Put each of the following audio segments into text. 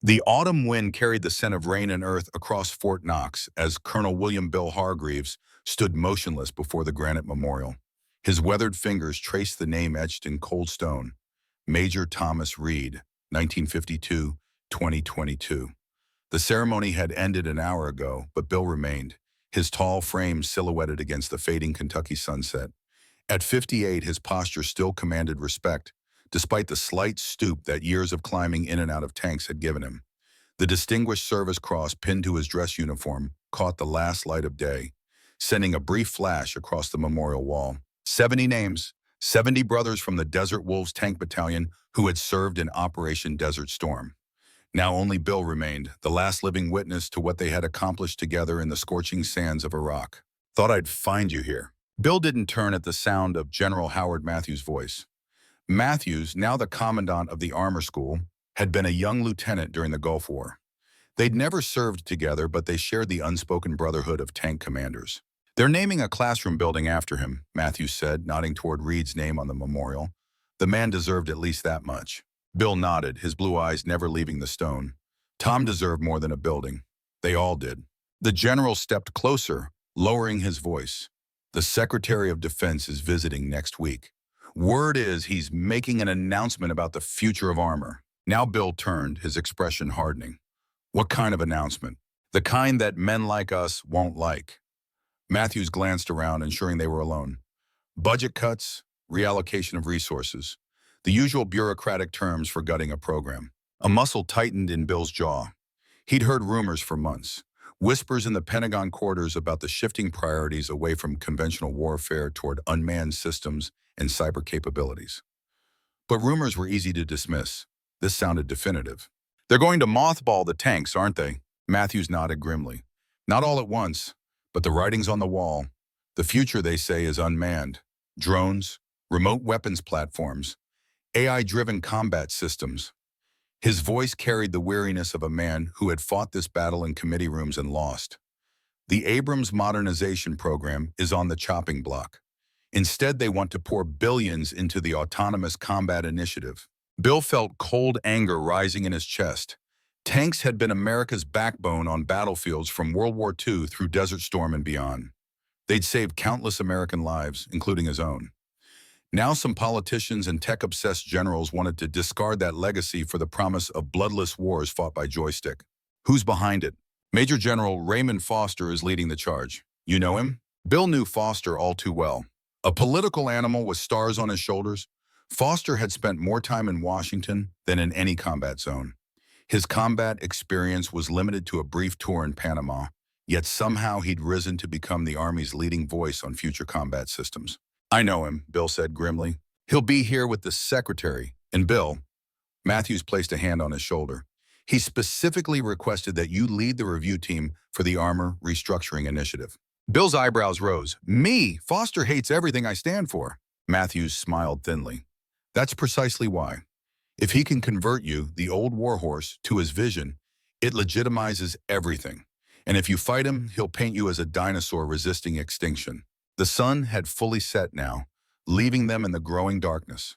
The autumn wind carried the scent of rain and earth across Fort Knox as Colonel William Bill Hargreaves stood motionless before the granite memorial. His weathered fingers traced the name etched in cold stone, Major Thomas Reed, 1952-2022. The ceremony had ended an hour ago, but Bill remained, his tall frame silhouetted against the fading Kentucky sunset. At 58, his posture still commanded respect, despite the slight stoop that years of climbing in and out of tanks had given him. The Distinguished Service Cross pinned to his dress uniform caught the last light of day, sending a brief flash across the memorial wall. 70 names, 70 brothers from the Desert Wolves Tank Battalion who had served in Operation Desert Storm. Now only Bill remained, the last living witness to what they had accomplished together in the scorching sands of Iraq. "Thought I'd find you here." Bill didn't turn at the sound of General Howard Matthews' voice. Matthews, now the commandant of the armor school, had been a young lieutenant during the Gulf War. They'd never served together, but they shared the unspoken brotherhood of tank commanders. "They're naming a classroom building after him," Matthews said, nodding toward Reed's name on the memorial. "The man deserved at least that much." Bill nodded, his blue eyes never leaving the stone. Tom deserved more than a building. They all did. The general stepped closer, lowering his voice. "The Secretary of Defense is visiting next week. Word is he's making an announcement about the future of armor." Now Bill turned, his expression hardening. "What kind of announcement?" "The kind that men like us won't like." Matthews glanced around, ensuring they were alone. "Budget cuts, reallocation of resources. The usual bureaucratic terms for gutting a program." A muscle tightened in Bill's jaw. He'd heard rumors for months. Whispers in the Pentagon quarters about the shifting priorities away from conventional warfare toward unmanned systems and cyber capabilities. But rumors were easy to dismiss. This sounded definitive. "They're going to mothball the tanks, aren't they?" Matthews nodded grimly. "Not all at once, but the writing's on the wall. The future, they say, is unmanned. Drones, remote weapons platforms, AI-driven combat systems." His voice carried the weariness of a man who had fought this battle in committee rooms and lost. "The Abrams modernization program is on the chopping block. Instead, they want to pour billions into the autonomous combat initiative." Bill felt cold anger rising in his chest. Tanks had been America's backbone on battlefields from World War II through Desert Storm and beyond. They'd saved countless American lives, including his own. Now some politicians and tech-obsessed generals wanted to discard that legacy for the promise of bloodless wars fought by joystick. Who's behind it? Major General Raymond Foster is leading the charge. You know him? Bill knew Foster all too well. A political animal with stars on his shoulders, Foster had spent more time in Washington than in any combat zone. His combat experience was limited to a brief tour in Panama, yet somehow he'd risen to become the Army's leading voice on future combat systems. "I know him," Bill said grimly. "He'll be here with the secretary." "And Bill," Matthews placed a hand on his shoulder, "he specifically requested that you lead the review team for the Armor Restructuring Initiative." Bill's eyebrows rose. "Me? Foster hates everything I stand for." Matthews smiled thinly. "That's precisely why. If he can convert you, the old warhorse, to his vision, it legitimizes everything. And if you fight him, he'll paint you as a dinosaur resisting extinction." The sun had fully set now, leaving them in the growing darkness.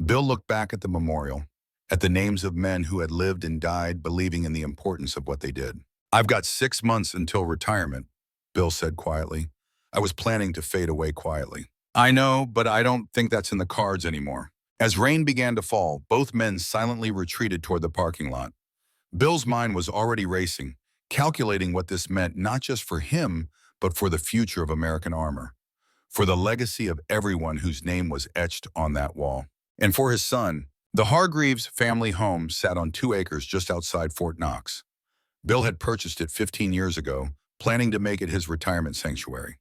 Bill looked back at the memorial, at the names of men who had lived and died believing in the importance of what they did. "I've got 6 months until retirement," Bill said quietly. "I was planning to fade away quietly." "I know, but I don't think that's in the cards anymore." As rain began to fall, both men silently retreated toward the parking lot. Bill's mind was already racing, calculating what this meant not just for him, but for the future of American armor, for the legacy of everyone whose name was etched on that wall. And for his son, the Hargreaves family home sat on 2 acres just outside Fort Knox. Bill had purchased it 15 years ago, planning to make it his retirement sanctuary.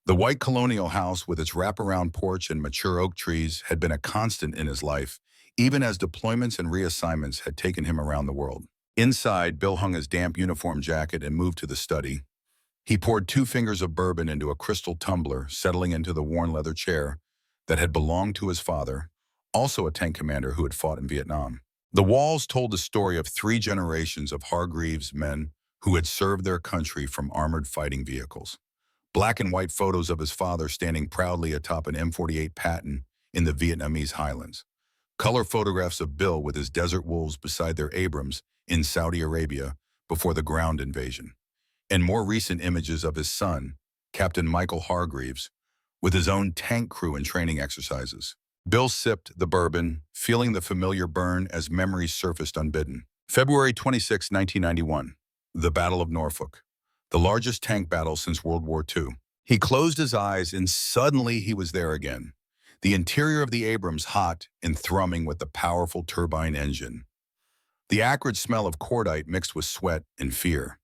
The white colonial house with its wraparound porch and mature oak trees had been a constant in his life, even as deployments and reassignments had taken him around the world. Inside, Bill hung his damp uniform jacket and moved to the study. He poured 2 fingers of bourbon into a crystal tumbler, settling into the worn leather chair that had belonged to his father, also a tank commander who had fought in Vietnam. The walls told the story of 3 generations of Hargreaves men who had served their country from armored fighting vehicles. Black and white photos of his father standing proudly atop an M48 Patton in the Vietnamese highlands. Color photographs of Bill with his Desert Wolves beside their Abrams in Saudi Arabia before the ground invasion, and more recent images of his son, Captain Michael Hargreaves, with his own tank crew and training exercises. Bill sipped the bourbon, feeling the familiar burn as memories surfaced unbidden. February 26, 1991. The Battle of Norfolk, the largest tank battle since World War II. He closed his eyes and suddenly he was there again. The interior of the Abrams hot and thrumming with the powerful turbine engine. The acrid smell of cordite mixed with sweat and fear.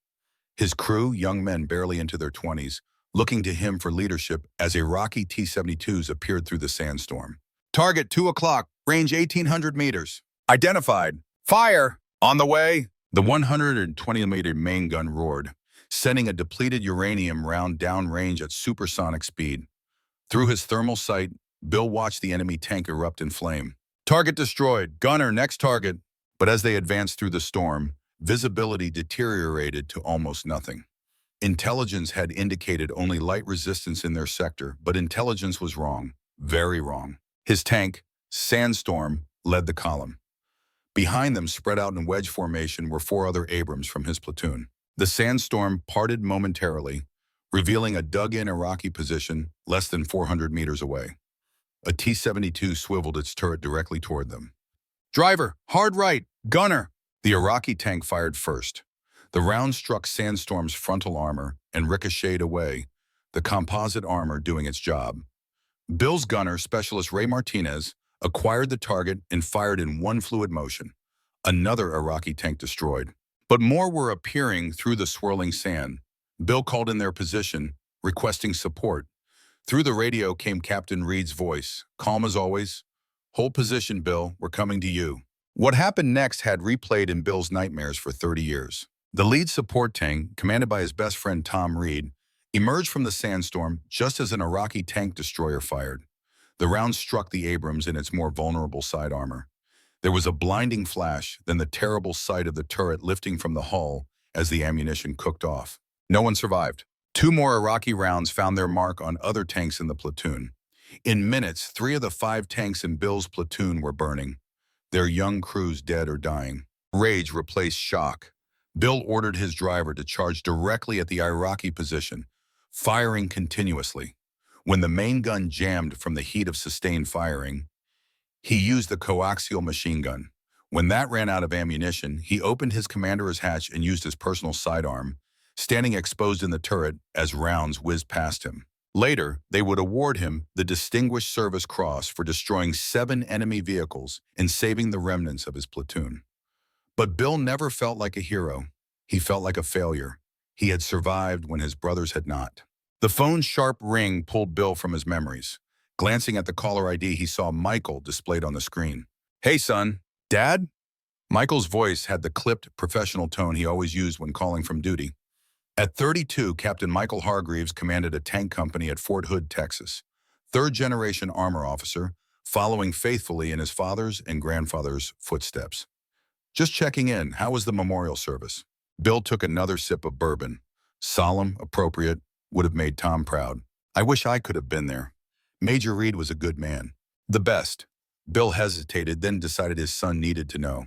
His crew, young men barely into their 20s, looking to him for leadership as Iraqi T-72s appeared through the sandstorm. Target 2 o'clock, range 1,800 meters. Identified. Fire! On the way! The 120-meter main gun roared, sending a depleted uranium round downrange at supersonic speed. Through his thermal sight, Bill watched the enemy tank erupt in flame. Target destroyed. Gunner, next target. But as they advanced through the storm, visibility deteriorated to almost nothing. Intelligence had indicated only light resistance in their sector, but intelligence was wrong. Very wrong. His tank, Sandstorm, led the column. Behind them, spread out in wedge formation, were 4 other Abrams from his platoon. The Sandstorm parted momentarily, revealing a dug-in Iraqi position less than 400 meters away. A T-72 swiveled its turret directly toward them. Driver, hard right, gunner! The Iraqi tank fired first. The round struck Sandstorm's frontal armor and ricocheted away, the composite armor doing its job. Bill's gunner, Specialist Ray Martinez, acquired the target and fired in one fluid motion. Another Iraqi tank destroyed. But more were appearing through the swirling sand. Bill called in their position, requesting support. Through the radio came Captain Reed's voice, calm as always. Hold position, Bill, we're coming to you. What happened next had replayed in Bill's nightmares for 30 years. The lead support tank, commanded by his best friend Tom Reed, emerged from the sandstorm just as an Iraqi tank destroyer fired. The round struck the Abrams in its more vulnerable side armor. There was a blinding flash, then the terrible sight of the turret lifting from the hull as the ammunition cooked off. No one survived. 2 more Iraqi rounds found their mark on other tanks in the platoon. In minutes, 3 of the 5 tanks in Bill's platoon were burning, their young crews dead or dying. Rage replaced shock. Bill ordered his driver to charge directly at the Iraqi position, firing continuously. When the main gun jammed from the heat of sustained firing, he used the coaxial machine gun. When that ran out of ammunition, he opened his commander's hatch and used his personal sidearm, standing exposed in the turret as rounds whizzed past him. Later, they would award him the Distinguished Service Cross for destroying 7 enemy vehicles and saving the remnants of his platoon. But Bill never felt like a hero. He felt like a failure. He had survived when his brothers had not. The phone's sharp ring pulled Bill from his memories. Glancing at the caller ID, he saw Michael displayed on the screen. Hey, son. Dad? Michael's voice had the clipped, professional tone he always used when calling from duty. At 32, Captain Michael Hargreaves commanded a tank company at Fort Hood, Texas. 3rd-generation armor officer, following faithfully in his father's and grandfather's footsteps. Just checking in, how was the memorial service? Bill took another sip of bourbon. Solemn, appropriate, would have made Tom proud. I wish I could have been there. Major Reed was a good man. The best. Bill hesitated, then decided his son needed to know.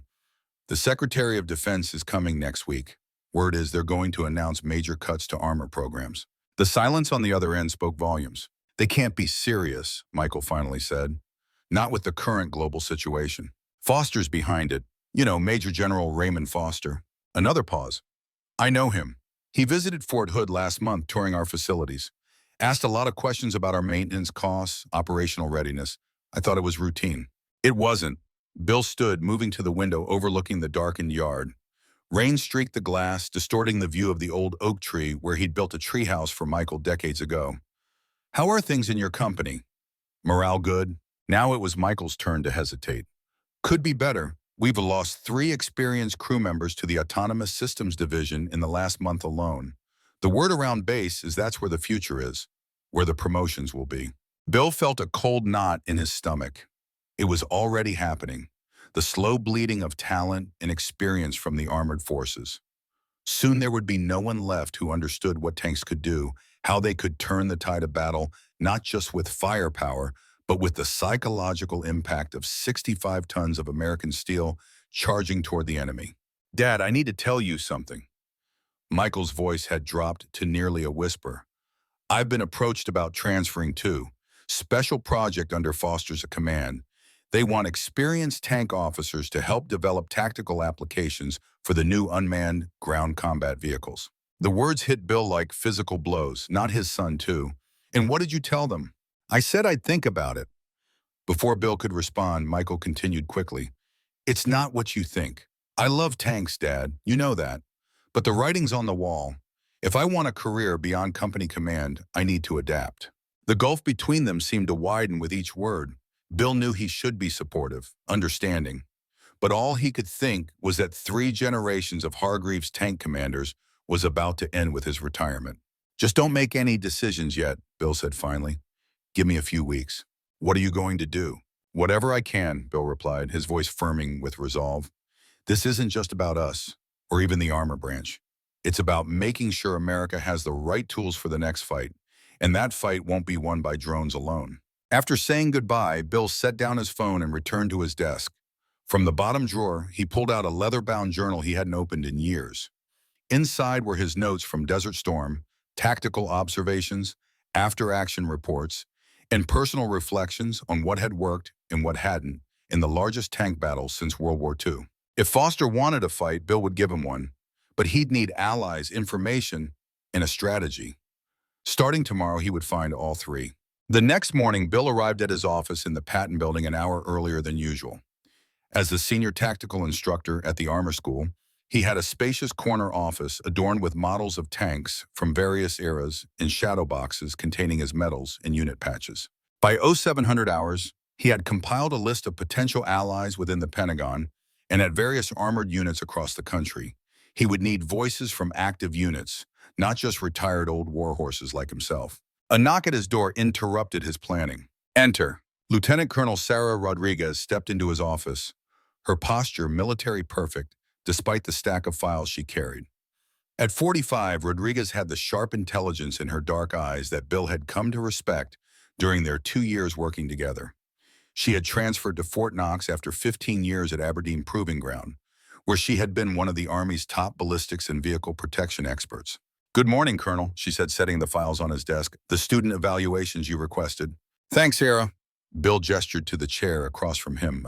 The Secretary of Defense is coming next week. Word is they're going to announce major cuts to armor programs. The silence on the other end spoke volumes. They can't be serious, Michael finally said. Not with the current global situation. Foster's behind it. You know, Major General Raymond Foster. Another pause. I know him. He visited Fort Hood last month touring our facilities. Asked a lot of questions about our maintenance costs, operational readiness. I thought it was routine. It wasn't. Bill stood, moving to the window overlooking the darkened yard. Rain streaked the glass, distorting the view of the old oak tree where he'd built a treehouse for Michael decades ago. How are things in your company? Morale good? Now it was Michael's turn to hesitate. Could be better. We've lost 3 experienced crew members to the Autonomous Systems Division in the last month alone. The word around base is that's where the future is, where the promotions will be. Bill felt a cold knot in his stomach. It was already happening. The slow bleeding of talent and experience from the armored forces. Soon there would be no one left who understood what tanks could do, how they could turn the tide of battle, not just with firepower, but with the psychological impact of 65 tons of American steel charging toward the enemy. Dad, I need to tell you something. Michael's voice had dropped to nearly a whisper. I've been approached about transferring too. Special project under Foster's command. They want experienced tank officers to help develop tactical applications for the new unmanned ground combat vehicles. The words hit Bill like physical blows, not his son too. And what did you tell them? I said I'd think about it. Before Bill could respond, Michael continued quickly. It's not what you think. I love tanks, Dad. You know that. But the writing's on the wall. If I want a career beyond company command, I need to adapt. The gulf between them seemed to widen with each word. Bill knew he should be supportive, understanding. But all he could think was that 3 generations of Hargreaves tank commanders was about to end with his retirement. Just don't make any decisions yet, Bill said finally. Give me a few weeks. What are you going to do? Whatever I can, Bill replied, his voice firming with resolve. This isn't just about us, or even the armor branch. It's about making sure America has the right tools for the next fight, and that fight won't be won by drones alone. After saying goodbye, Bill set down his phone and returned to his desk. From the bottom drawer, he pulled out a leather-bound journal he hadn't opened in years. Inside were his notes from Desert Storm, tactical observations, after-action reports, and personal reflections on what had worked and what hadn't in the largest tank battle since World War II. If Foster wanted a fight, Bill would give him one, but he'd need allies, information, and a strategy. Starting tomorrow, he would find all 3. The next morning, Bill arrived at his office in the Patton building an hour earlier than usual. As the senior tactical instructor at the armor school, he had a spacious corner office adorned with models of tanks from various eras in shadow boxes containing his medals and unit patches. By 0700 hours, he had compiled a list of potential allies within the Pentagon and at various armored units across the country. He would need voices from active units, not just retired old war horses like himself. A knock at his door interrupted his planning. Enter. Lieutenant Colonel Sarah Rodriguez stepped into his office, her posture military perfect despite the stack of files she carried. At 45, Rodriguez had the sharp intelligence in her dark eyes that Bill had come to respect during their 2 years working together. She had transferred to Fort Knox after 15 years at Aberdeen Proving Ground, where she had been one of the Army's top ballistics and vehicle protection experts. Good morning, Colonel, she said, setting the files on his desk. The student evaluations you requested. Thanks, Sarah. Bill gestured to the chair across from him.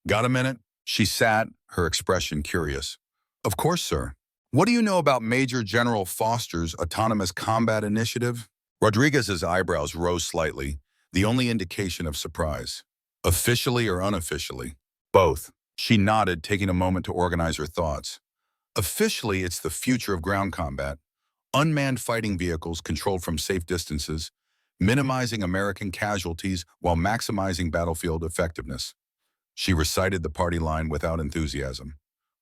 Got a minute? She sat, her expression curious. Of course, sir. What do you know about Major General Foster's Autonomous Combat Initiative? Rodriguez's eyebrows rose slightly, the only indication of surprise. Officially or unofficially? Both. She nodded, taking a moment to organize her thoughts. Officially, it's the future of ground combat. Unmanned fighting vehicles controlled from safe distances, minimizing American casualties while maximizing battlefield effectiveness. She recited the party line without enthusiasm.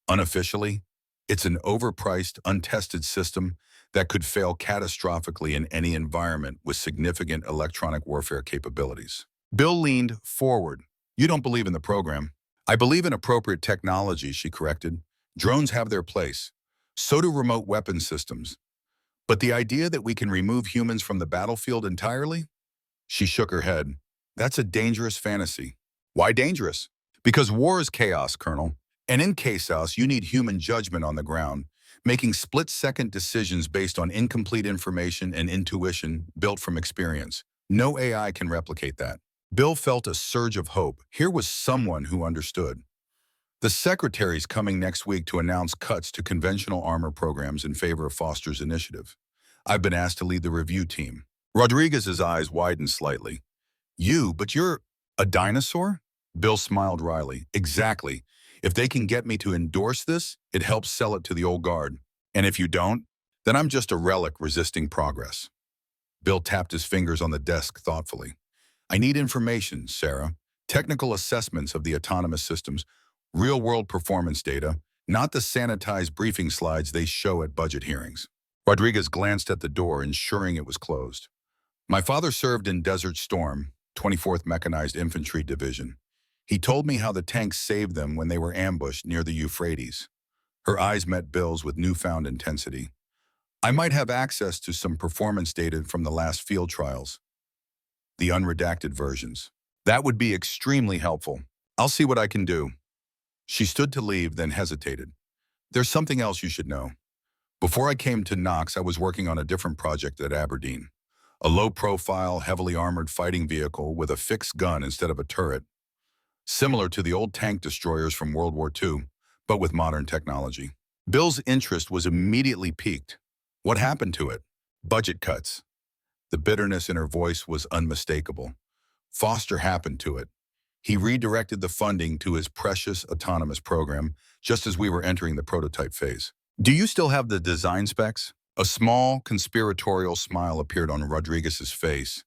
Unofficially, it's an overpriced, untested system that could fail catastrophically in any environment with significant electronic warfare capabilities. Bill leaned forward. You don't believe in the program. I believe in appropriate technology, she corrected. Drones have their place. So do remote weapon systems. But the idea that we can remove humans from the battlefield entirely? She shook her head. That's a dangerous fantasy. Why dangerous? Because war is chaos, Colonel. And in chaos, you need human judgment on the ground, making split-second decisions based on incomplete information and intuition built from experience. No AI can replicate that. Bill felt a surge of hope. Here was someone who understood. The Secretary's coming next week to announce cuts to conventional armor programs in favor of Foster's initiative. I've been asked to lead the review team. Rodriguez's eyes widened slightly. But you're a dinosaur? Bill smiled wryly. Exactly. If they can get me to endorse this, it helps sell it to the old guard. And if you don't, then I'm just a relic resisting progress. Bill tapped his fingers on the desk thoughtfully. I need information, Sarah. Technical assessments of the autonomous systems, real-world performance data, not the sanitized briefing slides they show at budget hearings. Rodriguez glanced at the door, ensuring it was closed. My father served in Desert Storm, 24th Mechanized Infantry Division. He told me how the tanks saved them when they were ambushed near the Euphrates. Her eyes met Bill's with newfound intensity. I might have access to some performance data from the last field trials, the unredacted versions. That would be extremely helpful. I'll see what I can do. She stood to leave, then hesitated. There's something else you should know. Before I came to Knox, I was working on a different project at Aberdeen. A low-profile, heavily armored fighting vehicle with a fixed gun instead of a turret, similar to the old tank destroyers from World War II, but with modern technology. Bill's interest was immediately piqued. What happened to it? Budget cuts. The bitterness in her voice was unmistakable. Foster happened to it. He redirected the funding to his precious autonomous program just as we were entering the prototype phase. Do you still have the design specs? A small, conspiratorial smile appeared on Rodriguez's face.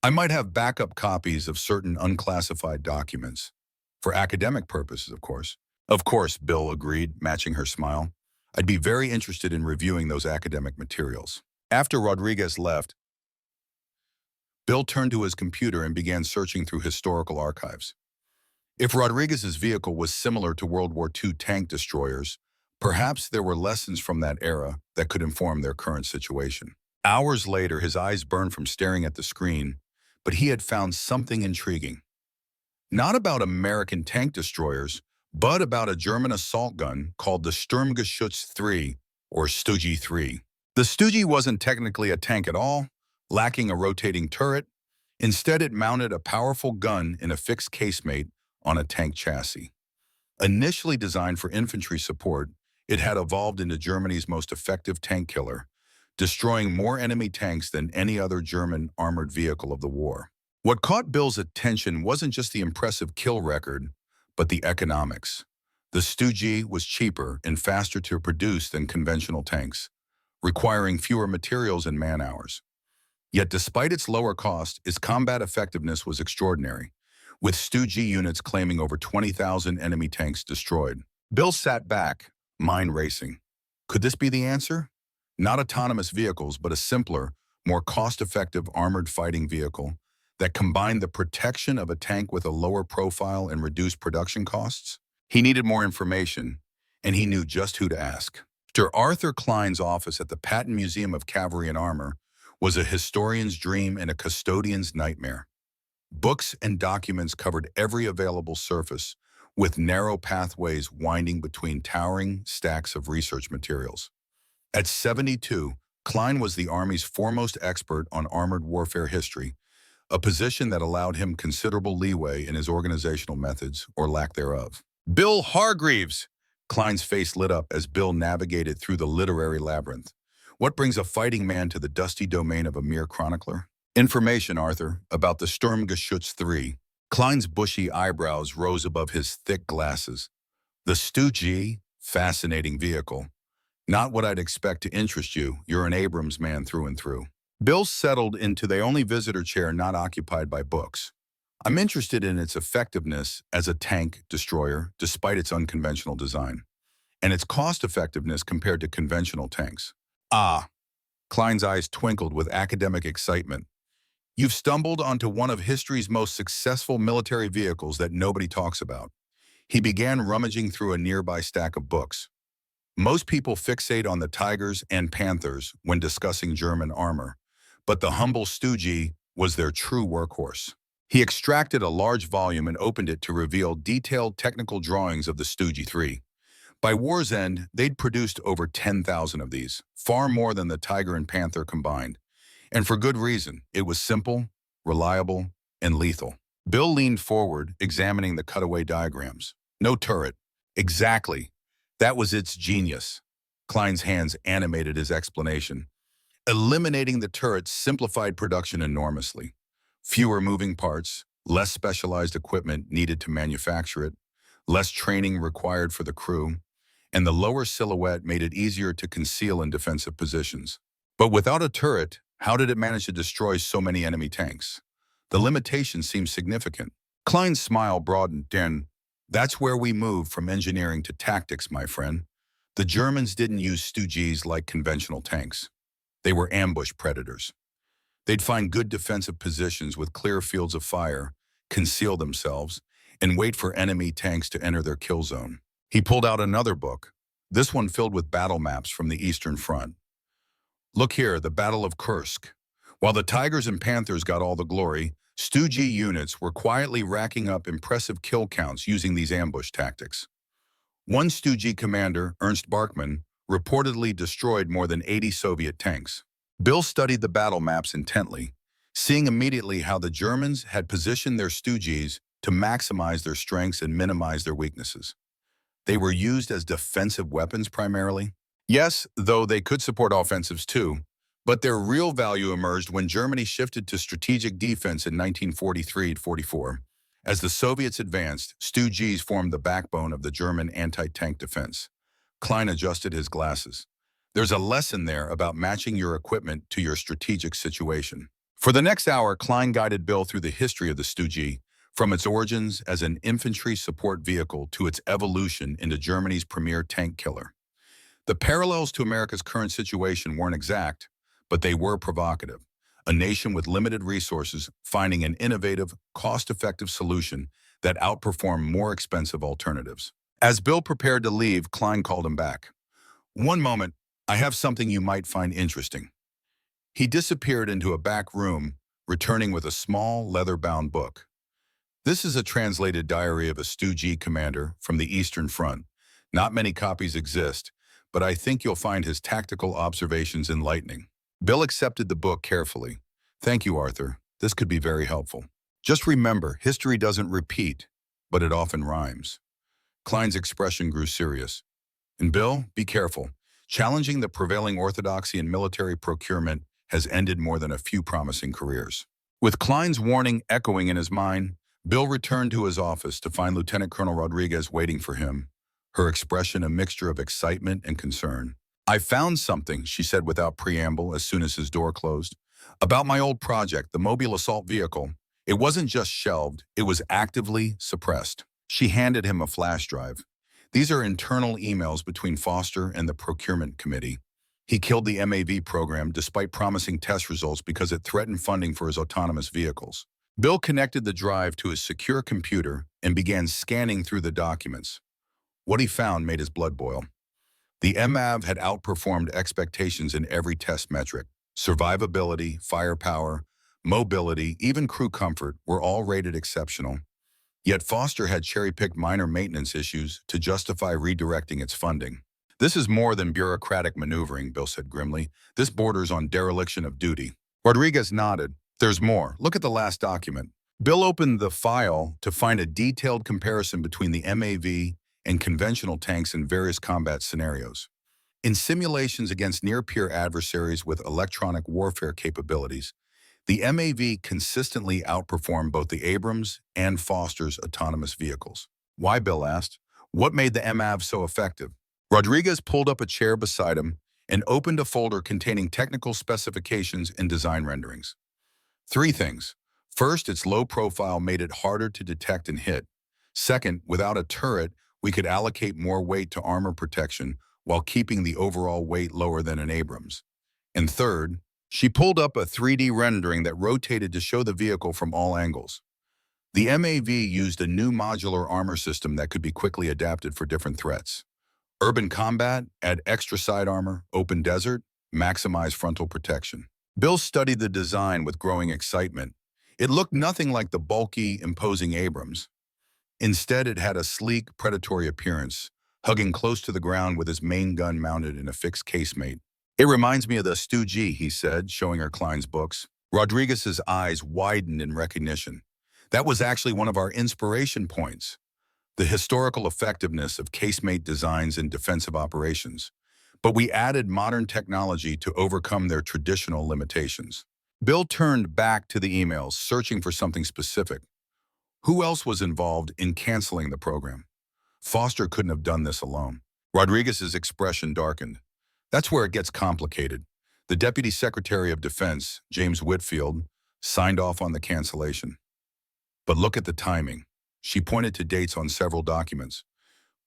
I might have backup copies of certain unclassified documents. For academic purposes, of course. Of course, Bill agreed, matching her smile. I'd be very interested in reviewing those academic materials. After Rodriguez left, Bill turned to his computer and began searching through historical archives. If Rodriguez's vehicle was similar to World War II tank destroyers, perhaps there were lessons from that era that could inform their current situation. Hours later, his eyes burned from staring at the screen, but he had found something intriguing. Not about American tank destroyers, but about a German assault gun called the Sturmgeschütz 3, or Stuggy 3. The Stuggy wasn't technically a tank at all, lacking a rotating turret. Instead, it mounted a powerful gun in a fixed casemate on a tank chassis. Initially designed for infantry support, it had evolved into Germany's most effective tank killer, destroying more enemy tanks than any other German armored vehicle of the war. What caught Bill's attention wasn't just the impressive kill record, but the economics. The Stuggy was cheaper and faster to produce than conventional tanks, requiring fewer materials and man-hours. Yet despite its lower cost, its combat effectiveness was extraordinary, with Stuggy units claiming over 20,000 enemy tanks destroyed. Bill sat back, mind racing. Could this be the answer? Not autonomous vehicles, but a simpler, more cost-effective armored fighting vehicle that combined the protection of a tank with a lower profile and reduced production costs? He needed more information, and he knew just who to ask. Dr. Arthur Klein's office at the Patton Museum of Cavalry and Armor was a historian's dream and a custodian's nightmare. Books and documents covered every available surface, with narrow pathways winding between towering stacks of research materials. At 72, Klein was the Army's foremost expert on armored warfare history, a position that allowed him considerable leeway in his organizational methods or lack thereof. Bill Hargreaves! Klein's face lit up as Bill navigated through the literary labyrinth. What brings a fighting man to the dusty domain of a mere chronicler? Information, Arthur, about the Sturmgeschütz 3. Klein's bushy eyebrows rose above his thick glasses. The Stuggy, fascinating vehicle. Not what I'd expect to interest you. You're an Abrams man through and through. Bill settled into the only visitor chair not occupied by books. I'm interested in its effectiveness as a tank destroyer, despite its unconventional design, and its cost-effectiveness compared to conventional tanks. Ah, Klein's eyes twinkled with academic excitement. You've stumbled onto one of history's most successful military vehicles that nobody talks about. He began rummaging through a nearby stack of books. Most people fixate on the Tigers and Panthers when discussing German armor, but the humble Stuggy was their true workhorse. He extracted a large volume and opened it to reveal detailed technical drawings of the Stuggy 3. By war's end, they'd produced over 10,000 of these, far more than the Tiger and Panther combined. And for good reason. It was simple, reliable, and lethal. Bill leaned forward, examining the cutaway diagrams. No turret. Exactly. That was its genius. Klein's hands animated his explanation. Eliminating the turret simplified production enormously. Fewer moving parts, less specialized equipment needed to manufacture it, less training required for the crew, and the lower silhouette made it easier to conceal in defensive positions. But without a turret, how did it manage to destroy so many enemy tanks? The limitation seemed significant. Klein's smile broadened. Then, that's where we moved from engineering to tactics, my friend. The Germans didn't use Stuggys like conventional tanks. They were ambush predators. They'd find good defensive positions with clear fields of fire, conceal themselves, and wait for enemy tanks to enter their kill zone. He pulled out another book, this one filled with battle maps from the Eastern Front. Look here, the Battle of Kursk. While the Tigers and Panthers got all the glory, Stuggy units were quietly racking up impressive kill counts using these ambush tactics. One Stoogie commander, Ernst Barkman, reportedly destroyed more than 80 Soviet tanks. Bill studied the battle maps intently, seeing immediately how the Germans had positioned their Stoogies to maximize their strengths and minimize their weaknesses. They were used as defensive weapons primarily. Yes, though they could support offensives too, but their real value emerged when Germany shifted to strategic defense in 1943-44. As the Soviets advanced, Stu-Gs formed the backbone of the German anti-tank defense. Klein adjusted his glasses. There's a lesson there about matching your equipment to your strategic situation. For the next hour, Klein guided Bill through the history of the Stu-G, from its origins as an infantry support vehicle to its evolution into Germany's premier tank killer. The parallels to America's current situation weren't exact, but they were provocative. A nation with limited resources finding an innovative, cost-effective solution that outperformed more expensive alternatives. As Bill prepared to leave, Klein called him back. "One moment, I have something you might find interesting." He disappeared into a back room, returning with a small, leather-bound book. This is a translated diary of a Stu-G commander from the Eastern Front. Not many copies exist, but I think you'll find his tactical observations enlightening. Bill accepted the book carefully. "Thank you, Arthur. This could be very helpful. Just remember, history doesn't repeat, but it often rhymes." Klein's expression grew serious. "And Bill, be careful. Challenging the prevailing orthodoxy in military procurement has ended more than a few promising careers." With Klein's warning echoing in his mind, Bill returned to his office to find Lieutenant Colonel Rodriguez waiting for him, her expression a mixture of excitement and concern. "I found something," she said without preamble as soon as his door closed. "About my old project, the mobile assault vehicle. It wasn't just shelved, it was actively suppressed." She handed him a flash drive. "These are internal emails between Foster and the procurement committee. He killed the MAV program despite promising test results because it threatened funding for his autonomous vehicles." Bill connected the drive to his secure computer and began scanning through the documents. What he found made his blood boil. The MAV had outperformed expectations in every test metric. Survivability, firepower, mobility, even crew comfort were all rated exceptional. Yet Foster had cherry-picked minor maintenance issues to justify redirecting its funding. "This is more than bureaucratic maneuvering," Bill said grimly. "This borders on dereliction of duty." Rodriguez nodded. "There's more. Look at the last document." Bill opened the file to find a detailed comparison between the MAV and conventional tanks in various combat scenarios. In simulations against near-peer adversaries with electronic warfare capabilities, the MAV consistently outperformed both the Abrams and Foster's autonomous vehicles. "Why?" Bill asked. "What made the MAV so effective?" Rodriguez pulled up a chair beside him and opened a folder containing technical specifications and design renderings. "Three things. First, its low profile made it harder to detect and hit. Second, without a turret, we could allocate more weight to armor protection while keeping the overall weight lower than an Abrams. And third," she pulled up a 3D rendering that rotated to show the vehicle from all angles. "The MAV used a new modular armor system that could be quickly adapted for different threats. Urban combat, add extra side armor; open desert, maximize frontal protection." Bill studied the design with growing excitement. It looked nothing like the bulky, imposing Abrams. Instead, it had a sleek, predatory appearance, hugging close to the ground with his main gun mounted in a fixed casemate. "It reminds me of the Stu-G," he said, showing her Klein's books. Rodriguez's eyes widened in recognition. "That was actually one of our inspiration points. The historical effectiveness of casemate designs in defensive operations. But we added modern technology to overcome their traditional limitations." Bill turned back to the emails, searching for something specific. Who else was involved in canceling the program? Foster couldn't have done this alone. Rodriguez's expression darkened. "That's where it gets complicated. The Deputy Secretary of Defense, James Whitfield, signed off on the cancellation. But look at the timing." She pointed to dates on several documents.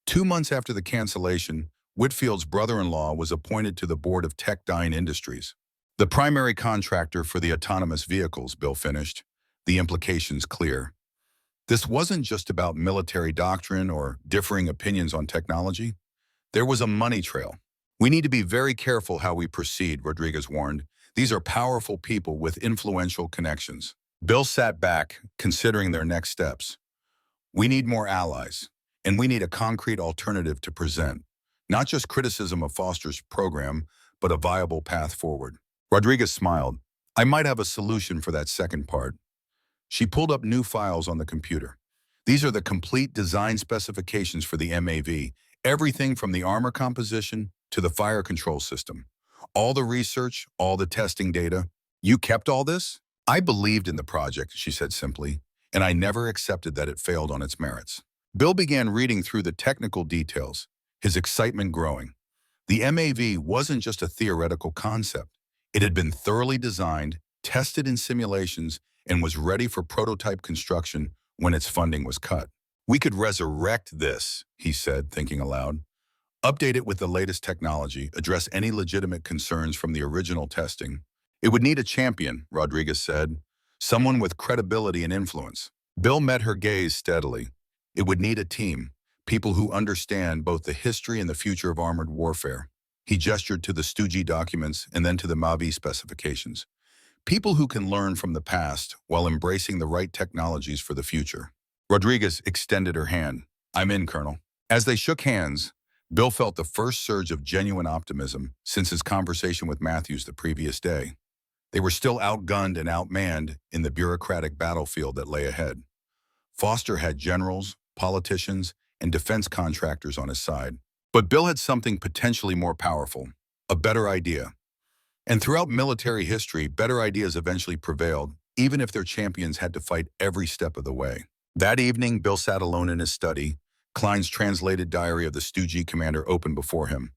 2 months after the cancellation, Whitfield's brother-in-law was appointed to the board of Techdyne Industries, the primary contractor for the autonomous vehicles, Bill finished, the implications clear. This wasn't just about military doctrine or differing opinions on technology. There was a money trail. "We need to be very careful how we proceed," Rodriguez warned. "These are powerful people with influential connections." Bill sat back, considering their next steps. "We need more allies. and we need a concrete alternative to present. Not just criticism of Foster's program, but a viable path forward. Rodriguez smiled. I might have a solution for that second part. She pulled up new files on the computer. These are the complete design specifications for the MAV, everything from the armor composition to the fire control system. All the research, all the testing data. You kept all this? I believed in the project, she said simply, and I never accepted that it failed on its merits. Bill began reading through the technical details, his excitement growing. The MAV wasn't just a theoretical concept. It had been thoroughly designed, tested in simulations, and was ready for prototype construction when its funding was cut. We could resurrect this, he said, thinking aloud. Update it with the latest technology, address any legitimate concerns from the original testing. It would need a champion, Rodriguez said, someone with credibility and influence. Bill met her gaze steadily. It would need a team, people who understand both the history and the future of armored warfare. He gestured to the Stoogie documents and then to the MAVI specifications. People who can learn from the past while embracing the right technologies for the future. Rodriguez extended her hand. I'm in, Colonel. As they shook hands, Bill felt the first surge of genuine optimism since his conversation with Matthews the previous day. They were still outgunned and outmanned in the bureaucratic battlefield that lay ahead. Foster had generals, politicians, and defense contractors on his side. But Bill had something potentially more powerful, a better idea. And throughout military history, better ideas eventually prevailed, even if their champions had to fight every step of the way. That evening, Bill sat alone in his study, Klein's translated diary of the Stoogie commander open before him.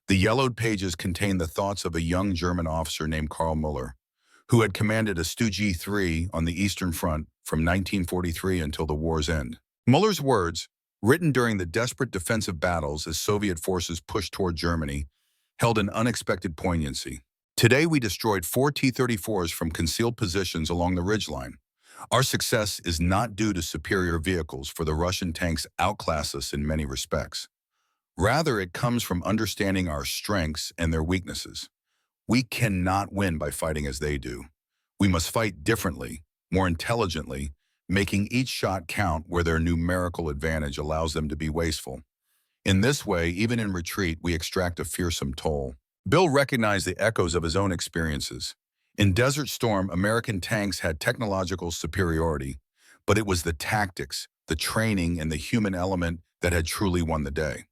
The yellowed pages contained the thoughts of a young German officer named Karl Muller, who had commanded a Stoogie 3 on the Eastern Front from 1943 until the war's end. Muller's words, written during the desperate defensive battles as Soviet forces pushed toward Germany, held an unexpected poignancy. Today, we destroyed 4 T-34s from concealed positions along the ridgeline. Our success is not due to superior vehicles, for the Russian tanks outclass us in many respects. Rather, it comes from understanding our strengths and their weaknesses. We cannot win by fighting as they do. We must fight differently, more intelligently, making each shot count where their numerical advantage allows them to be wasteful. In this way, even in retreat, we extract a fearsome toll. Bill recognized the echoes of his own experiences. In Desert Storm, American tanks had technological superiority, but it was the tactics, the training, and the human element that had truly won the day.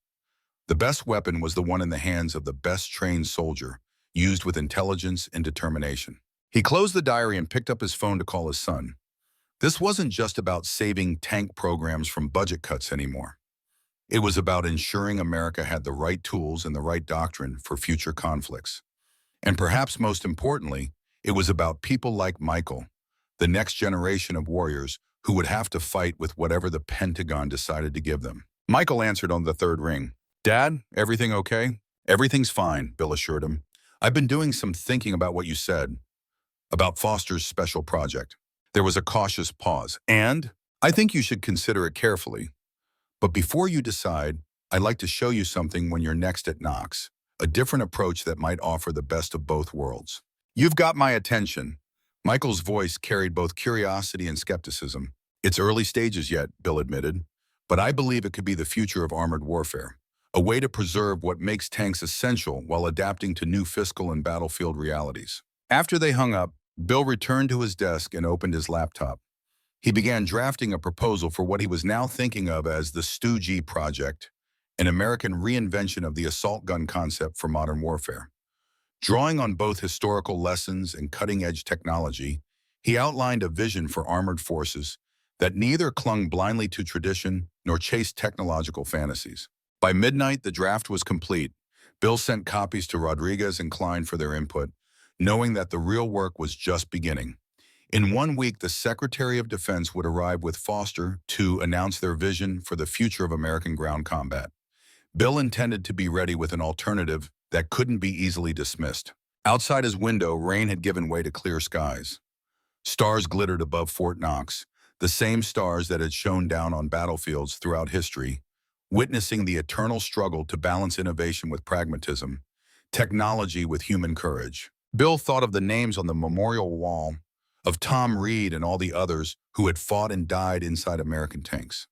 The best weapon was the one in the hands of the best trained soldier, used with intelligence and determination. He closed the diary and picked up his phone to call his son. This wasn't just about saving tank programs from budget cuts anymore. It was about ensuring America had the right tools and the right doctrine for future conflicts. And perhaps most importantly, it was about people like Michael, the next generation of warriors who would have to fight with whatever the Pentagon decided to give them. Michael answered on the third ring. Dad, everything okay? Everything's fine, Bill assured him. I've been doing some thinking about what you said, about Foster's special project. There was a cautious pause. And I think you should consider it carefully. But before you decide, I'd like to show you something when you're next at Knox, a different approach that might offer the best of both worlds. You've got my attention. Michael's voice carried both curiosity and skepticism. It's early stages yet, Bill admitted, but I believe it could be the future of armored warfare, a way to preserve what makes tanks essential while adapting to new fiscal and battlefield realities. After they hung up, Bill returned to his desk and opened his laptop. He began drafting a proposal for what he was now thinking of as the Stoogie Project, an American reinvention of the assault gun concept for modern warfare. Drawing on both historical lessons and cutting-edge technology, he outlined a vision for armored forces that neither clung blindly to tradition nor chased technological fantasies. By midnight, the draft was complete. Bill sent copies to Rodriguez and Klein for their input, knowing that the real work was just beginning. In 1 week, the Secretary of Defense would arrive with Foster to announce their vision for the future of American ground combat. Bill intended to be ready with an alternative that couldn't be easily dismissed. Outside his window, rain had given way to clear skies. Stars glittered above Fort Knox, the same stars that had shone down on battlefields throughout history, witnessing the eternal struggle to balance innovation with pragmatism, technology with human courage. Bill thought of the names on the memorial wall, of Tom Reed and all the others who had fought and died inside American tanks.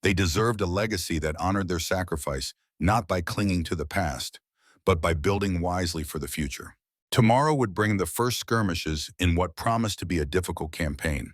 They deserved a legacy that honored their sacrifice, not by clinging to the past, but by building wisely for the future. Tomorrow would bring the first skirmishes in what promised to be a difficult campaign.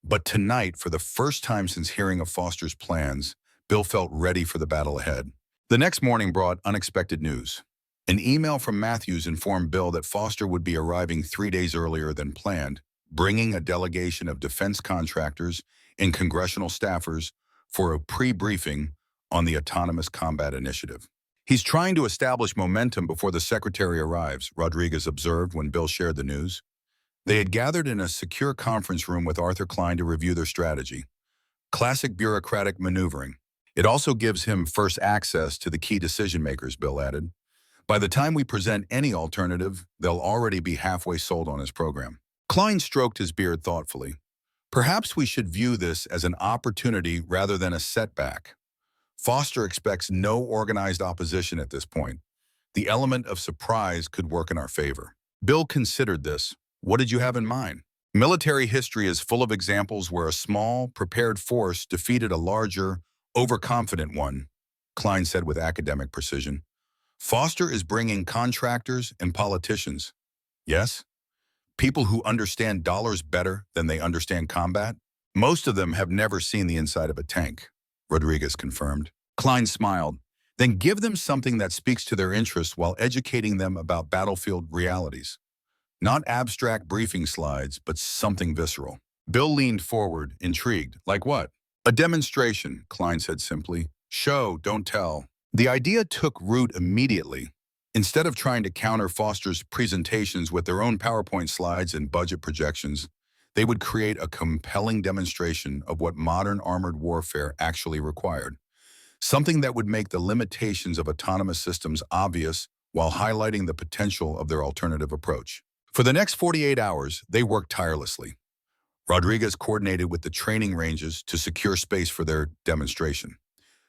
But tonight, for the first time since hearing of Foster's plans, Bill felt ready for the battle ahead. The next morning brought unexpected news. An email from Matthews informed Bill that Foster would be arriving 3 days earlier than planned, bringing a delegation of defense contractors and congressional staffers for a pre-briefing on the Autonomous Combat Initiative. He's trying to establish momentum before the secretary arrives, Rodriguez observed when Bill shared the news. They had gathered in a secure conference room with Arthur Klein to review their strategy. Classic bureaucratic maneuvering. It also gives him first access to the key decision-makers, Bill added. By the time we present any alternative, they'll already be halfway sold on his program. Klein stroked his beard thoughtfully. Perhaps we should view this as an opportunity rather than a setback. Foster expects no organized opposition at this point. The element of surprise could work in our favor. Bill considered this. What did you have in mind? Military history is full of examples where a small, prepared force defeated a larger, overconfident one, Klein said with academic precision. Foster is bringing contractors and politicians. Yes? People who understand dollars better than they understand combat? Most of them have never seen the inside of a tank, Rodriguez confirmed. Klein smiled. Then give them something that speaks to their interests while educating them about battlefield realities. Not abstract briefing slides, but something visceral. Bill leaned forward, intrigued. Like what? A demonstration, Klein said simply. Show, don't tell. The idea took root immediately. Instead of trying to counter Foster's presentations with their own PowerPoint slides and budget projections, they would create a compelling demonstration of what modern armored warfare actually required. Something that would make the limitations of autonomous systems obvious while highlighting the potential of their alternative approach. For the next 48 hours, they worked tirelessly. Rodriguez coordinated with the training ranges to secure space for their demonstration.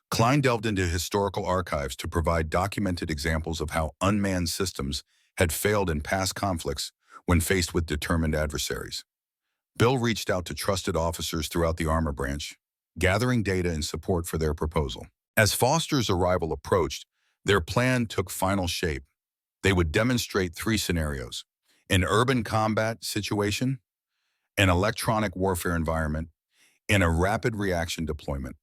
Klein delved into historical archives to provide documented examples of how unmanned systems had failed in past conflicts when faced with determined adversaries. Bill reached out to trusted officers throughout the armor branch, gathering data and support for their proposal. As Foster's arrival approached, their plan took final shape. They would demonstrate 3 scenarios: an urban combat situation, an electronic warfare environment, and a rapid reaction deployment.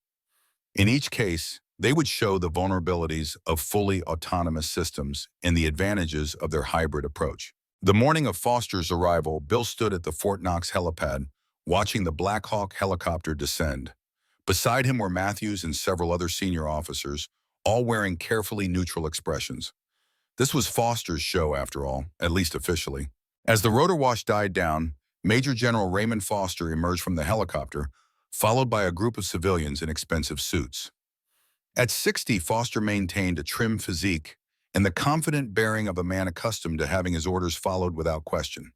In each case, they would show the vulnerabilities of fully autonomous systems and the advantages of their hybrid approach. The morning of Foster's arrival, Bill stood at the Fort Knox helipad, watching the Black Hawk helicopter descend. Beside him were Matthews and several other senior officers, all wearing carefully neutral expressions. This was Foster's show, after all, at least officially. As the rotor wash died down, Major General Raymond Foster emerged from the helicopter, followed by a group of civilians in expensive suits. At 60, Foster maintained a trim physique and the confident bearing of a man accustomed to having his orders followed without question.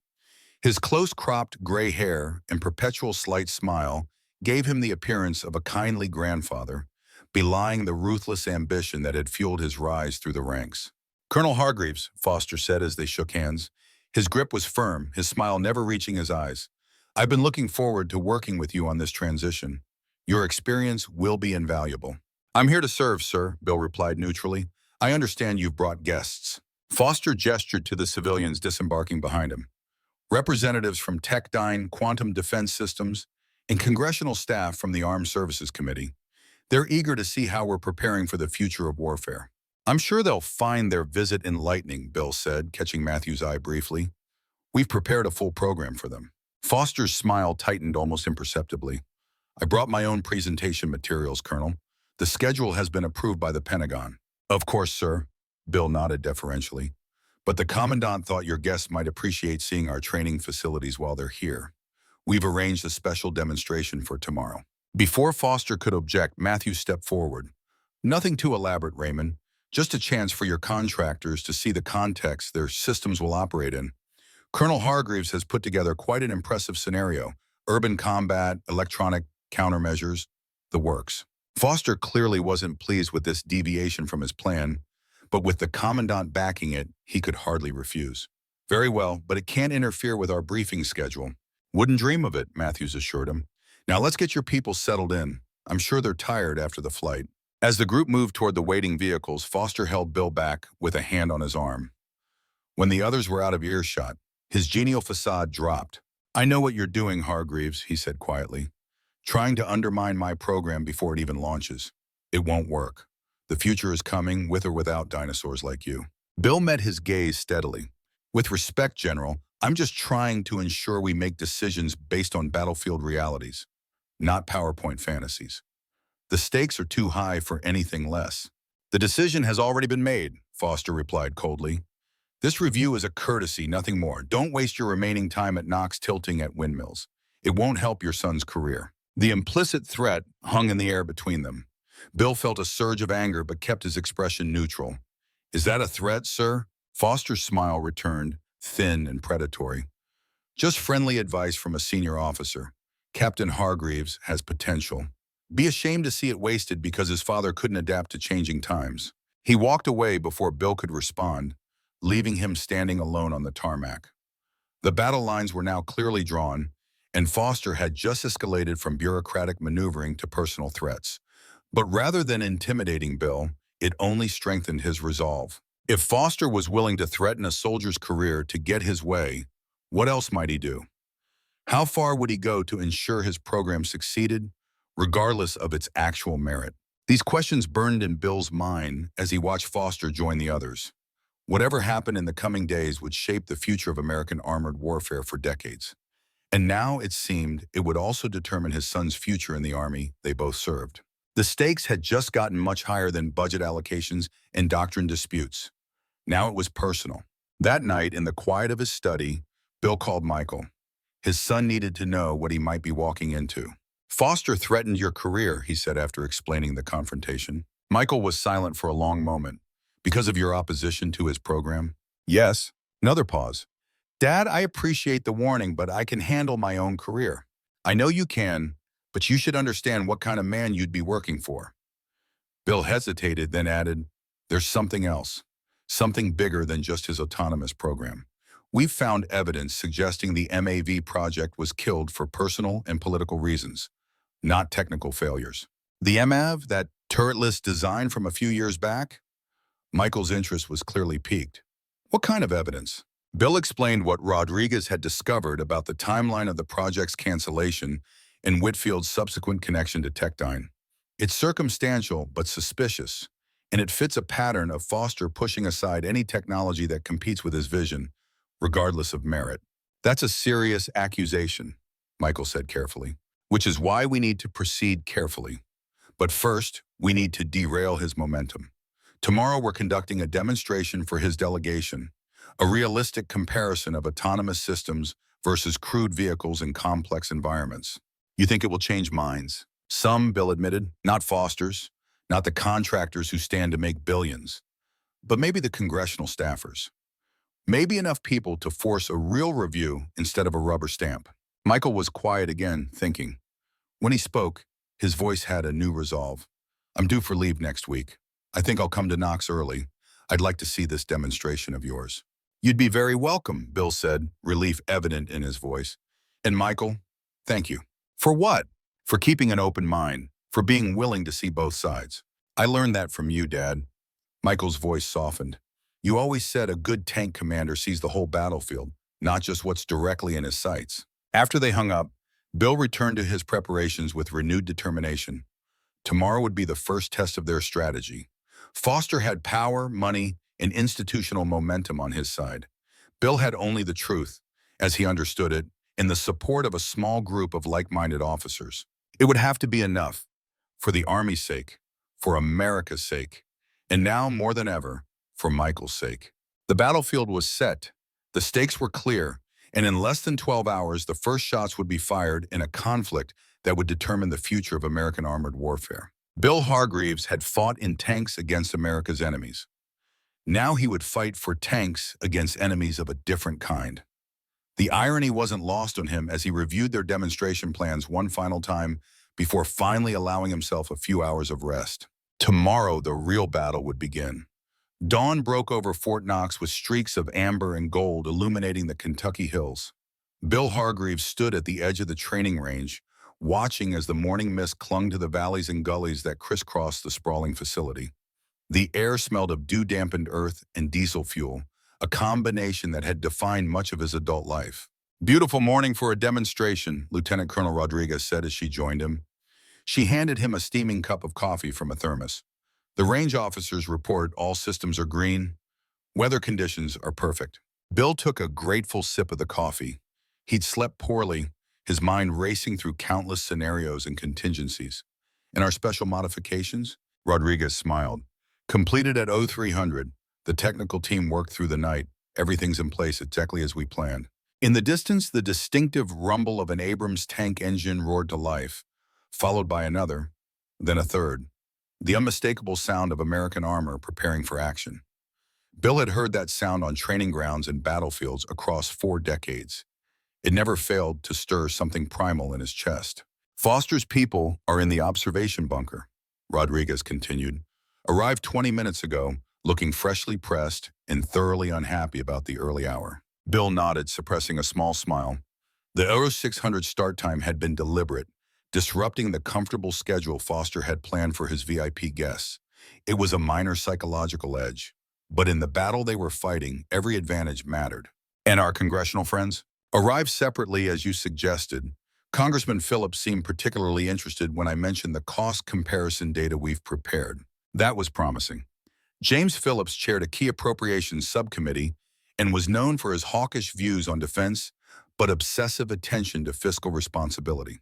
His close-cropped gray hair and perpetual slight smile gave him the appearance of a kindly grandfather, belying the ruthless ambition that had fueled his rise through the ranks. Colonel Hargreaves, Foster said as they shook hands. His grip was firm, his smile never reaching his eyes. I've been looking forward to working with you on this transition. Your experience will be invaluable. I'm here to serve, sir, Bill replied neutrally. I understand you've brought guests. Foster gestured to the civilians disembarking behind him. Representatives from Techdyne, Quantum Defense Systems, and congressional staff from the Armed Services Committee. They're eager to see how we're preparing for the future of warfare. I'm sure they'll find their visit enlightening, Bill said, catching Matthew's eye briefly. We've prepared a full program for them. Foster's smile tightened almost imperceptibly. I brought my own presentation materials, Colonel. The schedule has been approved by the Pentagon. Of course, sir, Bill nodded deferentially. But the Commandant thought your guests might appreciate seeing our training facilities while they're here. We've arranged a special demonstration for tomorrow. Before Foster could object, Matthew stepped forward. Nothing too elaborate, Raymond. Just a chance for your contractors to see the context their systems will operate in. Colonel Hargreaves has put together quite an impressive scenario. Urban combat, electronic countermeasures, the works. Foster clearly wasn't pleased with this deviation from his plan, but with the Commandant backing it, he could hardly refuse. Very well, but it can't interfere with our briefing schedule. Wouldn't dream of it, Matthews assured him. Now let's get your people settled in. I'm sure they're tired after the flight. As the group moved toward the waiting vehicles, Foster held Bill back with a hand on his arm. When the others were out of earshot, his genial facade dropped. "I know what you're doing, Hargreaves," he said quietly. "Trying to undermine my program before it even launches. It won't work. The future is coming, with or without dinosaurs like you." Bill met his gaze steadily. "With respect, General, I'm just trying to ensure we make decisions based on battlefield realities, not PowerPoint fantasies. The stakes are too high for anything less." "The decision has already been made," Foster replied coldly. "This review is a courtesy, nothing more. Don't waste your remaining time at Knox tilting at windmills. It won't help your son's career." The implicit threat hung in the air between them. Bill felt a surge of anger but kept his expression neutral. "Is that a threat, sir?" Foster's smile returned, thin and predatory. "Just friendly advice from a senior officer. Captain Hargreaves has potential. Be ashamed to see it wasted because his father couldn't adapt to changing times." He walked away before Bill could respond, leaving him standing alone on the tarmac. The battle lines were now clearly drawn, and Foster had just escalated from bureaucratic maneuvering to personal threats. But rather than intimidating Bill, it only strengthened his resolve. If Foster was willing to threaten a soldier's career to get his way, what else might he do? How far would he go to ensure his program succeeded, regardless of its actual merit? These questions burned in Bill's mind as he watched Foster join the others. Whatever happened in the coming days would shape the future of American armored warfare for decades. And now, it seemed, it would also determine his son's future in the Army they both served. The stakes had just gotten much higher than budget allocations and doctrine disputes. Now it was personal. That night, in the quiet of his study, Bill called Michael. His son needed to know what he might be walking into. "Foster threatened your career," he said after explaining the confrontation. Michael was silent for a long moment. "Because of your opposition to his program?" "Yes." Another pause. "Dad, I appreciate the warning, but I can handle my own career." "I know you can, but you should understand what kind of man you'd be working for." Bill hesitated, then added, "There's something else, something bigger than just his autonomous program. We've found evidence suggesting the MAV project was killed for personal and political reasons, not technical failures." "The MAV, that turretless design from a few years back?" Michael's interest was clearly piqued. "What kind of evidence?" Bill explained what Rodriguez had discovered about the timeline of the project's cancellation and Whitfield's subsequent connection to Techdyne. "It's circumstantial but suspicious, and it fits a pattern of Foster pushing aside any technology that competes with his vision, regardless of merit." "That's a serious accusation," Michael said carefully, "which is why we need to proceed carefully. But first, we need to derail his momentum. Tomorrow we're conducting a demonstration for his delegation, a realistic comparison of autonomous systems versus crude vehicles in complex environments. You think it will change minds?" "Some," Bill admitted, "not Foster's, not the contractors who stand to make billions, but maybe the congressional staffers. Maybe enough people to force a real review instead of a rubber stamp." Michael was quiet again, thinking. When he spoke, his voice had a new resolve. "I'm due for leave next week. I think I'll come to Knox early. I'd like to see this demonstration of yours." "You'd be very welcome," Bill said, relief evident in his voice. "And Michael, thank you." "For what?" "For keeping an open mind, for being willing to see both sides." "I learned that from you, Dad." Michael's voice softened. "You always said a good tank commander sees the whole battlefield, not just what's directly in his sights." After they hung up, Bill returned to his preparations with renewed determination. Tomorrow would be the first test of their strategy. Foster had power, money, and institutional momentum on his side. Bill had only the truth, as he understood it, and the support of a small group of like-minded officers. It would have to be enough, for the Army's sake, for America's sake, and now more than ever, for Michael's sake. The battlefield was set, the stakes were clear, and in less than 12 hours, the first shots would be fired in a conflict that would determine the future of American armored warfare. Bill Hargreaves had fought in tanks against America's enemies. Now he would fight for tanks against enemies of a different kind. The irony wasn't lost on him as he reviewed their demonstration plans one final time before finally allowing himself a few hours of rest. Tomorrow, the real battle would begin. Dawn broke over Fort Knox with streaks of amber and gold illuminating the Kentucky hills. Bill Hargreaves stood at the edge of the training range, watching as the morning mist clung to the valleys and gullies that crisscrossed the sprawling facility. The air smelled of dew-dampened earth and diesel fuel, a combination that had defined much of his adult life. "Beautiful morning for a demonstration," Lieutenant Colonel Rodriguez said as she joined him. She handed him a steaming cup of coffee from a thermos. The range officers report all systems are green. Weather conditions are perfect. Bill took a grateful sip of the coffee. He'd slept poorly, his mind racing through countless scenarios and contingencies. "In our special modifications?" Rodriguez smiled. "Completed at 0300. The technical team worked through the night. Everything's in place exactly as we planned." In the distance, the distinctive rumble of an Abrams tank engine roared to life, followed by another, then a third. The unmistakable sound of American armor preparing for action. Bill had heard that sound on training grounds and battlefields across 4 decades. It never failed to stir something primal in his chest. "Foster's people are in the observation bunker," Rodriguez continued. "Arrived 20 minutes ago, looking freshly pressed and thoroughly unhappy about the early hour." Bill nodded, suppressing a small smile. The 0600 start time had been deliberate, disrupting the comfortable schedule Foster had planned for his VIP guests. It was a minor psychological edge, but in the battle they were fighting, every advantage mattered. "And our congressional friends?" "Arrived separately, as you suggested. Congressman Phillips seemed particularly interested when I mentioned the cost comparison data we've prepared. That was promising." James Phillips chaired a key appropriations subcommittee and was known for his hawkish views on defense, but obsessive attention to fiscal responsibility.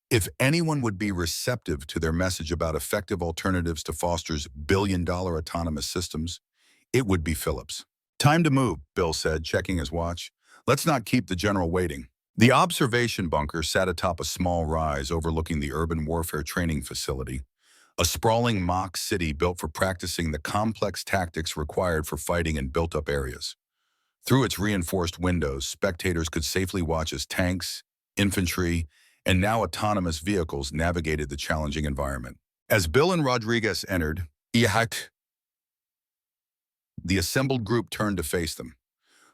If anyone would be receptive to their message about effective alternatives to Foster's billion-dollar autonomous systems, it would be Phillips. "Time to move," Bill said, checking his watch. "Let's not keep the general waiting." The observation bunker sat atop a small rise overlooking the urban warfare training facility, a sprawling mock city built for practicing the complex tactics required for fighting in built-up areas. Through its reinforced windows, spectators could safely watch as tanks, infantry, and now autonomous vehicles navigated the challenging environment. As Bill and Rodriguez entered, the assembled group turned to face them.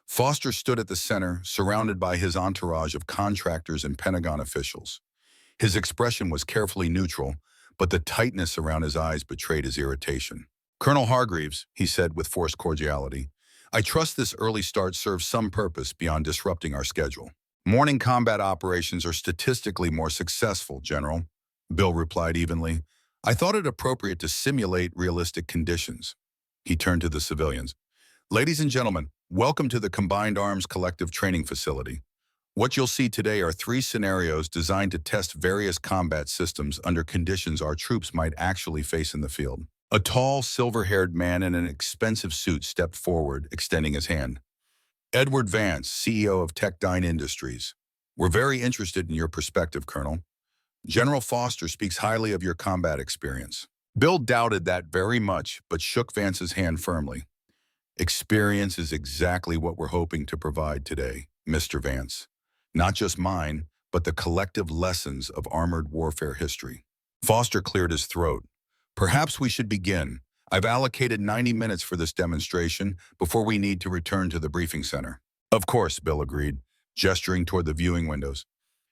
Foster stood at the center, surrounded by his entourage of contractors and Pentagon officials. His expression was carefully neutral, but the tightness around his eyes betrayed his irritation. "Colonel Hargreaves," he said with forced cordiality, "I trust this early start serves some purpose beyond disrupting our schedule." "Morning combat operations are statistically more successful, General," Bill replied evenly. "I thought it appropriate to simulate realistic conditions." He turned to the civilians. "Ladies and gentlemen, welcome to the Combined Arms Collective Training Facility. What you'll see today are 3 scenarios designed to test various combat systems under conditions our troops might actually face in the field." A tall, silver-haired man in an expensive suit stepped forward, extending his hand. "Edward Vance, CEO of Techdyne Industries. We're very interested in your perspective, Colonel. General Foster speaks highly of your combat experience." Bill doubted that very much, but shook Vance's hand firmly. "Experience is exactly what we're hoping to provide today, Mr. Vance. Not just mine, but the collective lessons of armored warfare history." Foster cleared his throat. "Perhaps we should begin. I've allocated 90 minutes for this demonstration before we need to return to the briefing center." "Of course," Bill agreed, gesturing toward the viewing windows.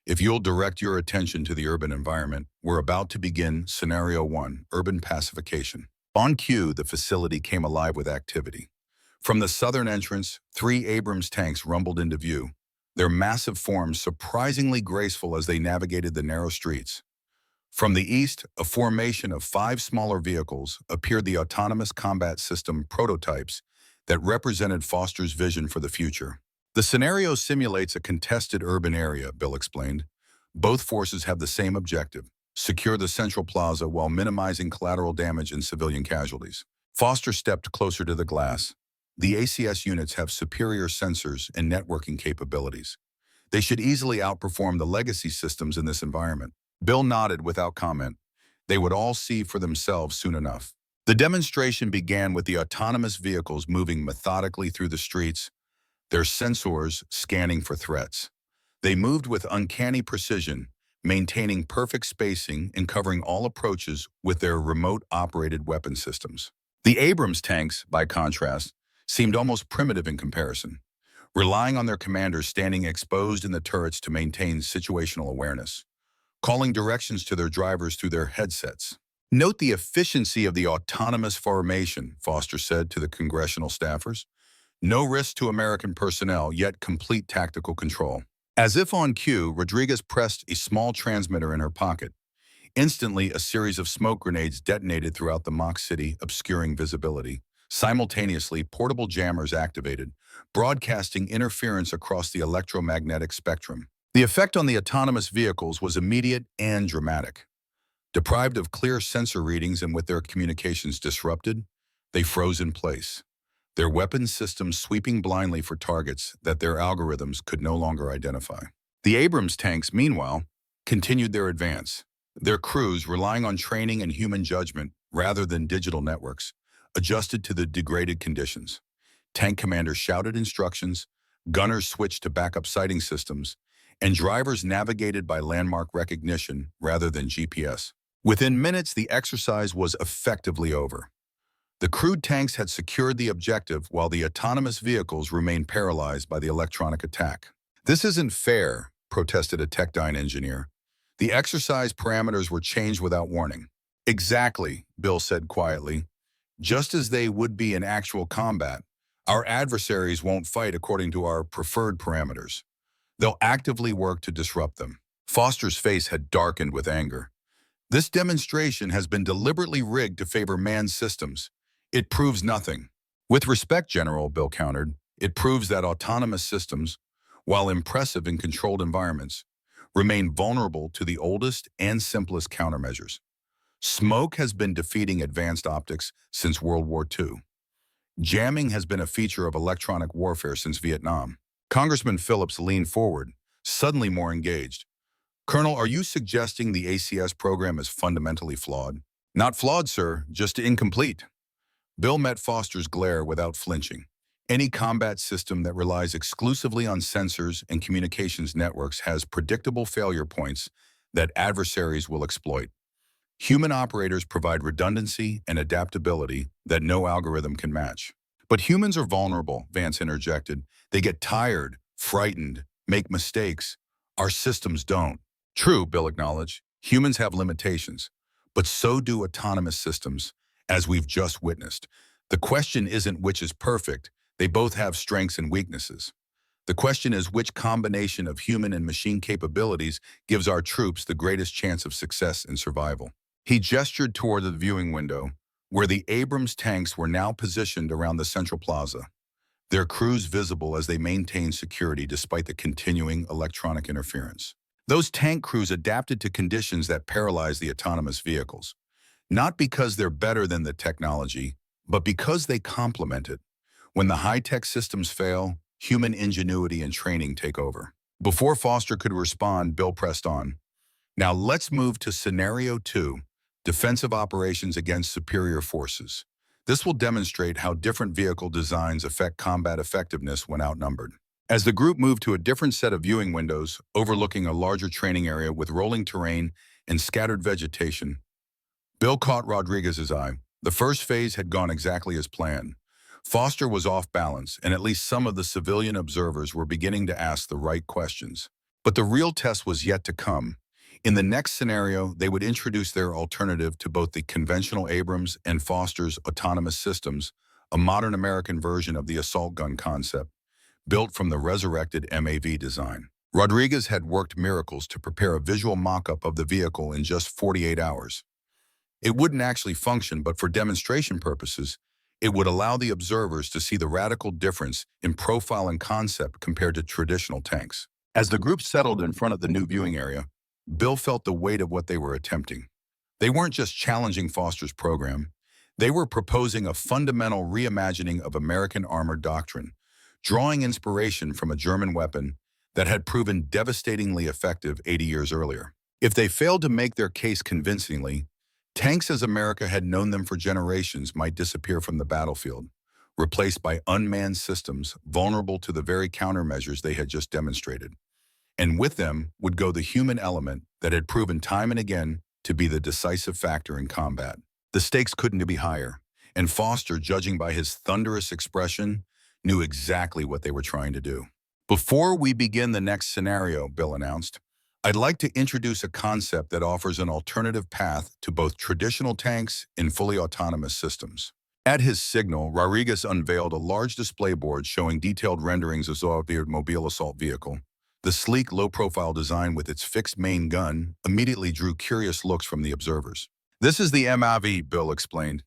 "If you'll direct your attention to the urban environment, we're about to begin Scenario 1, Urban Pacification." On cue, the facility came alive with activity. From the southern entrance, 3 Abrams tanks rumbled into view, their massive forms surprisingly graceful as they navigated the narrow streets. From the east, a formation of 5 smaller vehicles appeared, the autonomous combat system prototypes that represented Foster's vision for the future. "The scenario simulates a contested urban area," Bill explained. "Both forces have the same objective: secure the central plaza while minimizing collateral damage and civilian casualties." Foster stepped closer to the glass. "The ACS units have superior sensors and networking capabilities. They should easily outperform the legacy systems in this environment." Bill nodded without comment. They would all see for themselves soon enough. The demonstration began with the autonomous vehicles moving methodically through the streets, their sensors scanning for threats. They moved with uncanny precision, maintaining perfect spacing and covering all approaches with their remote-operated weapon systems. The Abrams tanks, by contrast, seemed almost primitive in comparison, relying on their commanders standing exposed in the turrets to maintain situational awareness. calling directions to their drivers through their headsets. Note the efficiency of the autonomous formation, Foster said to the congressional staffers. No risk to American personnel, yet complete tactical control. As if on cue, Rodriguez pressed a small transmitter in her pocket. Instantly, a series of smoke grenades detonated throughout the mock city, obscuring visibility. Simultaneously, portable jammers activated, broadcasting interference across the electromagnetic spectrum. The effect on the autonomous vehicles was immediate and dramatic. Deprived of clear sensor readings and with their communications disrupted, they froze in place, their weapons systems sweeping blindly for targets that their algorithms could no longer identify. The Abrams tanks, meanwhile, continued their advance, their crews, relying on training and human judgment rather than digital networks, adjusted to the degraded conditions. Tank commanders shouted instructions, gunners switched to backup sighting systems, and drivers navigated by landmark recognition rather than GPS. Within minutes, the exercise was effectively over. The crude tanks had secured the objective while the autonomous vehicles remained paralyzed by the electronic attack. This isn't fair, protested a Techdyne engineer. The exercise parameters were changed without warning. Exactly, Bill said quietly. Just as they would be in actual combat, our adversaries won't fight according to our preferred parameters. They'll actively work to disrupt them. Foster's face had darkened with anger. This demonstration has been deliberately rigged to favor manned systems. It proves nothing. With respect, General, Bill countered, it proves that autonomous systems, while impressive in controlled environments, remain vulnerable to the oldest and simplest countermeasures. Smoke has been defeating advanced optics since World War II. Jamming has been a feature of electronic warfare since Vietnam. Congressman Phillips leaned forward, suddenly more engaged. Colonel, are you suggesting the ACS program is fundamentally flawed? Not flawed, sir, just incomplete. Bill met Foster's glare without flinching. Any combat system that relies exclusively on sensors and communications networks has predictable failure points that adversaries will exploit. Human operators provide redundancy and adaptability that no algorithm can match. But humans are vulnerable, Vance interjected. They get tired, frightened, make mistakes. Our systems don't. True, Bill acknowledged. Humans have limitations, but so do autonomous systems, as we've just witnessed. The question isn't which is perfect. They both have strengths and weaknesses. The question is which combination of human and machine capabilities gives our troops the greatest chance of success and survival. He gestured toward the viewing window, where the Abrams tanks were now positioned around the central plaza, their crews visible as they maintained security despite the continuing electronic interference. Those tank crews adapted to conditions that paralyzed the autonomous vehicles, not because they're better than the technology, but because they complement it. When the high-tech systems fail, human ingenuity and training take over. Before Foster could respond, Bill pressed on. Now let's move to Scenario 2, defensive operations against superior forces. This will demonstrate how different vehicle designs affect combat effectiveness when outnumbered. As the group moved to a different set of viewing windows, overlooking a larger training area with rolling terrain and scattered vegetation, Bill caught Rodriguez's eye. The first phase had gone exactly as planned. Foster was off balance, and at least some of the civilian observers were beginning to ask the right questions. But the real test was yet to come. In the next scenario, they would introduce their alternative to both the conventional Abrams and Foster's autonomous systems, a modern American version of the assault gun concept, built from the resurrected MAV design. Rodriguez had worked miracles to prepare a visual mock-up of the vehicle in just 48 hours. It wouldn't actually function, but for demonstration purposes, it would allow the observers to see the radical difference in profile and concept compared to traditional tanks. As the group settled in front of the new viewing area, Bill felt the weight of what they were attempting. They weren't just challenging Foster's program. They were proposing a fundamental reimagining of American armored doctrine, drawing inspiration from a German weapon that had proven devastatingly effective 80 years earlier. If they failed to make their case convincingly, tanks as America had known them for generations might disappear from the battlefield, replaced by unmanned systems vulnerable to the very countermeasures they had just demonstrated. And with them would go the human element that had proven time and again to be the decisive factor in combat. The stakes couldn't be higher, and Foster, judging by his thunderous expression, knew exactly what they were trying to do. Before we begin the next scenario, Bill announced, I'd like to introduce a concept that offers an alternative path to both traditional tanks and fully autonomous systems. At his signal, Rodriguez unveiled a large display board showing detailed renderings of Zoavir's mobile assault vehicle. The sleek, low-profile design with its fixed main gun immediately drew curious looks from the observers. This is the MIV, Bill explained,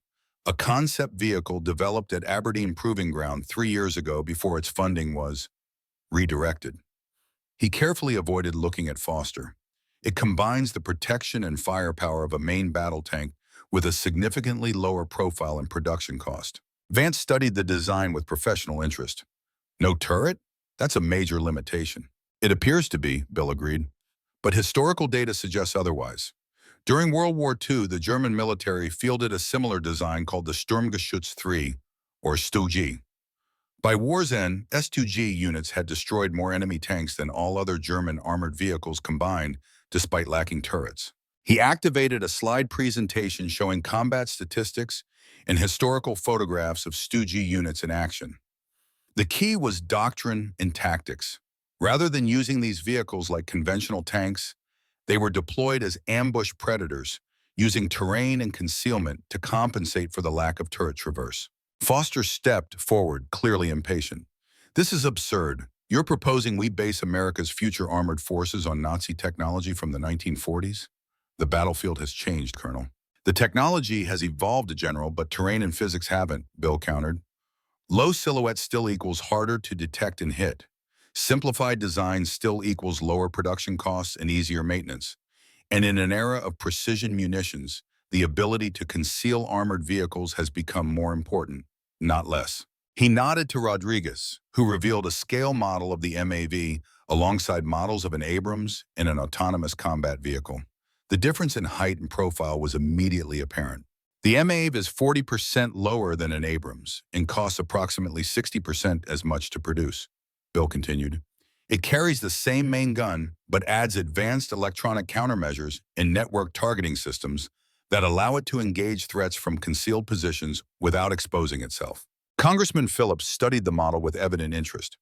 a concept vehicle developed at Aberdeen Proving Ground 3 years ago before its funding was redirected. He carefully avoided looking at Foster. It combines the protection and firepower of a main battle tank with a significantly lower profile and production cost. Vance studied the design with professional interest. No turret? That's a major limitation. It appears to be, Bill agreed, but historical data suggests otherwise. During World War II, the German military fielded a similar design called the Sturmgeschütz III, or STU-G. By war's end, S2G units had destroyed more enemy tanks than all other German armored vehicles combined, despite lacking turrets. He activated a slide presentation showing combat statistics and historical photographs of STU-G units in action. The key was doctrine and tactics. Rather than using these vehicles like conventional tanks, they were deployed as ambush predators, using terrain and concealment to compensate for the lack of turret traverse. Foster stepped forward, clearly impatient. This is absurd. You're proposing we base America's future armored forces on Nazi technology from the 1940s? The battlefield has changed, Colonel. The technology has evolved, General, but terrain and physics haven't, Bill countered. Low silhouette still equals harder to detect and hit. Simplified design still equals lower production costs and easier maintenance. And in an era of precision munitions, the ability to conceal armored vehicles has become more important, not less. He nodded to Rodriguez, who revealed a scale model of the MAV alongside models of an Abrams and an autonomous combat vehicle. The difference in height and profile was immediately apparent. The MAV is 40% lower than an Abrams and costs approximately 60% as much to produce, Bill continued. It carries the same main gun, but adds advanced electronic countermeasures and network targeting systems that allow it to engage threats from concealed positions without exposing itself. Congressman Phillips studied the model with evident interest.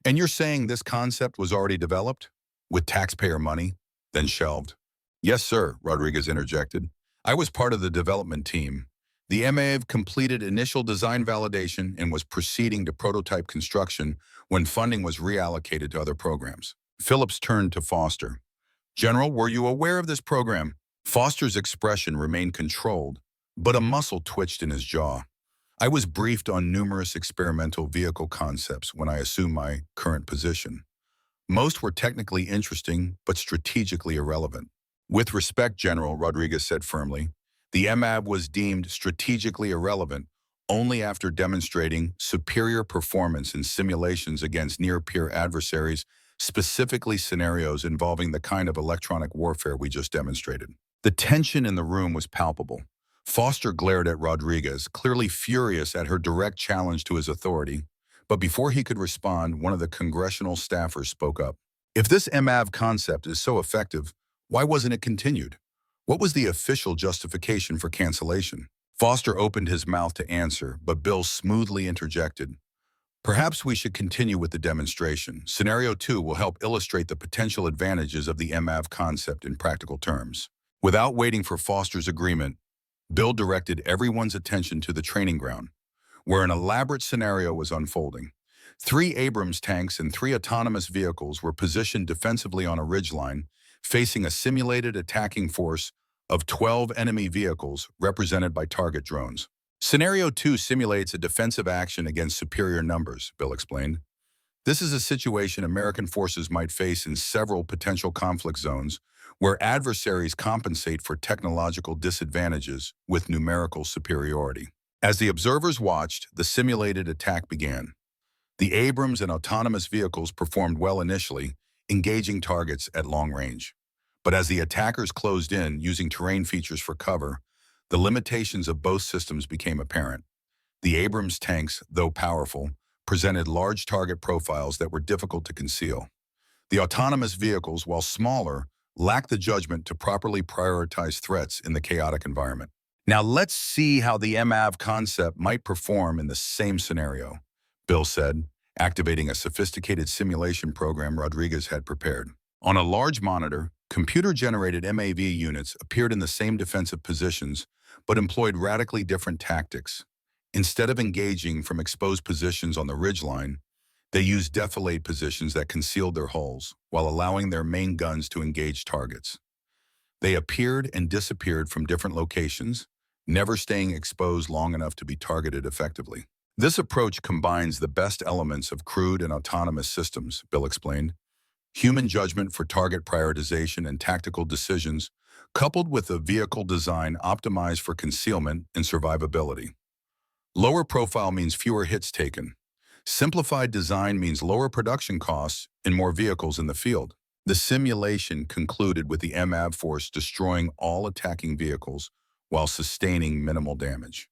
And you're saying this concept was already developed? With taxpayer money, then shelved? Yes, sir, Rodriguez interjected. I was part of the development team. The MAV completed initial design validation and was proceeding to prototype construction when funding was reallocated to other programs. Phillips turned to Foster. General, were you aware of this program? Foster's expression remained controlled, but a muscle twitched in his jaw. I was briefed on numerous experimental vehicle concepts when I assumed my current position. Most were technically interesting, but strategically irrelevant. With respect, General, Rodriguez said firmly, the MAV was deemed strategically irrelevant only after demonstrating superior performance in simulations against near-peer adversaries, specifically scenarios involving the kind of electronic warfare we just demonstrated. The tension in the room was palpable. Foster glared at Rodriguez, clearly furious at her direct challenge to his authority. But before he could respond, one of the congressional staffers spoke up. If this MAV concept is so effective, why wasn't it continued? What was the official justification for cancellation? Foster opened his mouth to answer, but Bill smoothly interjected. Perhaps we should continue with the demonstration. Scenario 2 will help illustrate the potential advantages of the MAV concept in practical terms. Without waiting for Foster's agreement, Bill directed everyone's attention to the training ground, where an elaborate scenario was unfolding. 3 Abrams tanks and 3 autonomous vehicles were positioned defensively on a ridgeline, facing a simulated attacking force of 12 enemy vehicles represented by target drones. Scenario 2 simulates a defensive action against superior numbers, Bill explained. This is a situation American forces might face in several potential conflict zones where adversaries compensate for technological disadvantages with numerical superiority. As the observers watched, the simulated attack began. The Abrams and autonomous vehicles performed well initially, engaging targets at long range. But as the attackers closed in, using terrain features for cover, the limitations of both systems became apparent. The Abrams tanks, though powerful, presented large target profiles that were difficult to conceal. The autonomous vehicles, while smaller, lacked the judgment to properly prioritize threats in the chaotic environment. Now let's see how the MAV concept might perform in the same scenario, Bill said, activating a sophisticated simulation program Rodriguez had prepared. On a large monitor, computer-generated MAV units appeared in the same defensive positions, but employed radically different tactics. Instead of engaging from exposed positions on the ridgeline, they used defilade positions that concealed their hulls, while allowing their main guns to engage targets. They appeared and disappeared from different locations, never staying exposed long enough to be targeted effectively. This approach combines the best elements of crewed and autonomous systems, Bill explained. Human judgment for target prioritization and tactical decisions, coupled with a vehicle design optimized for concealment and survivability. Lower profile means fewer hits taken. Simplified design means lower production costs and more vehicles in the field. The simulation concluded with the MAV force destroying all attacking vehicles while sustaining minimal damage.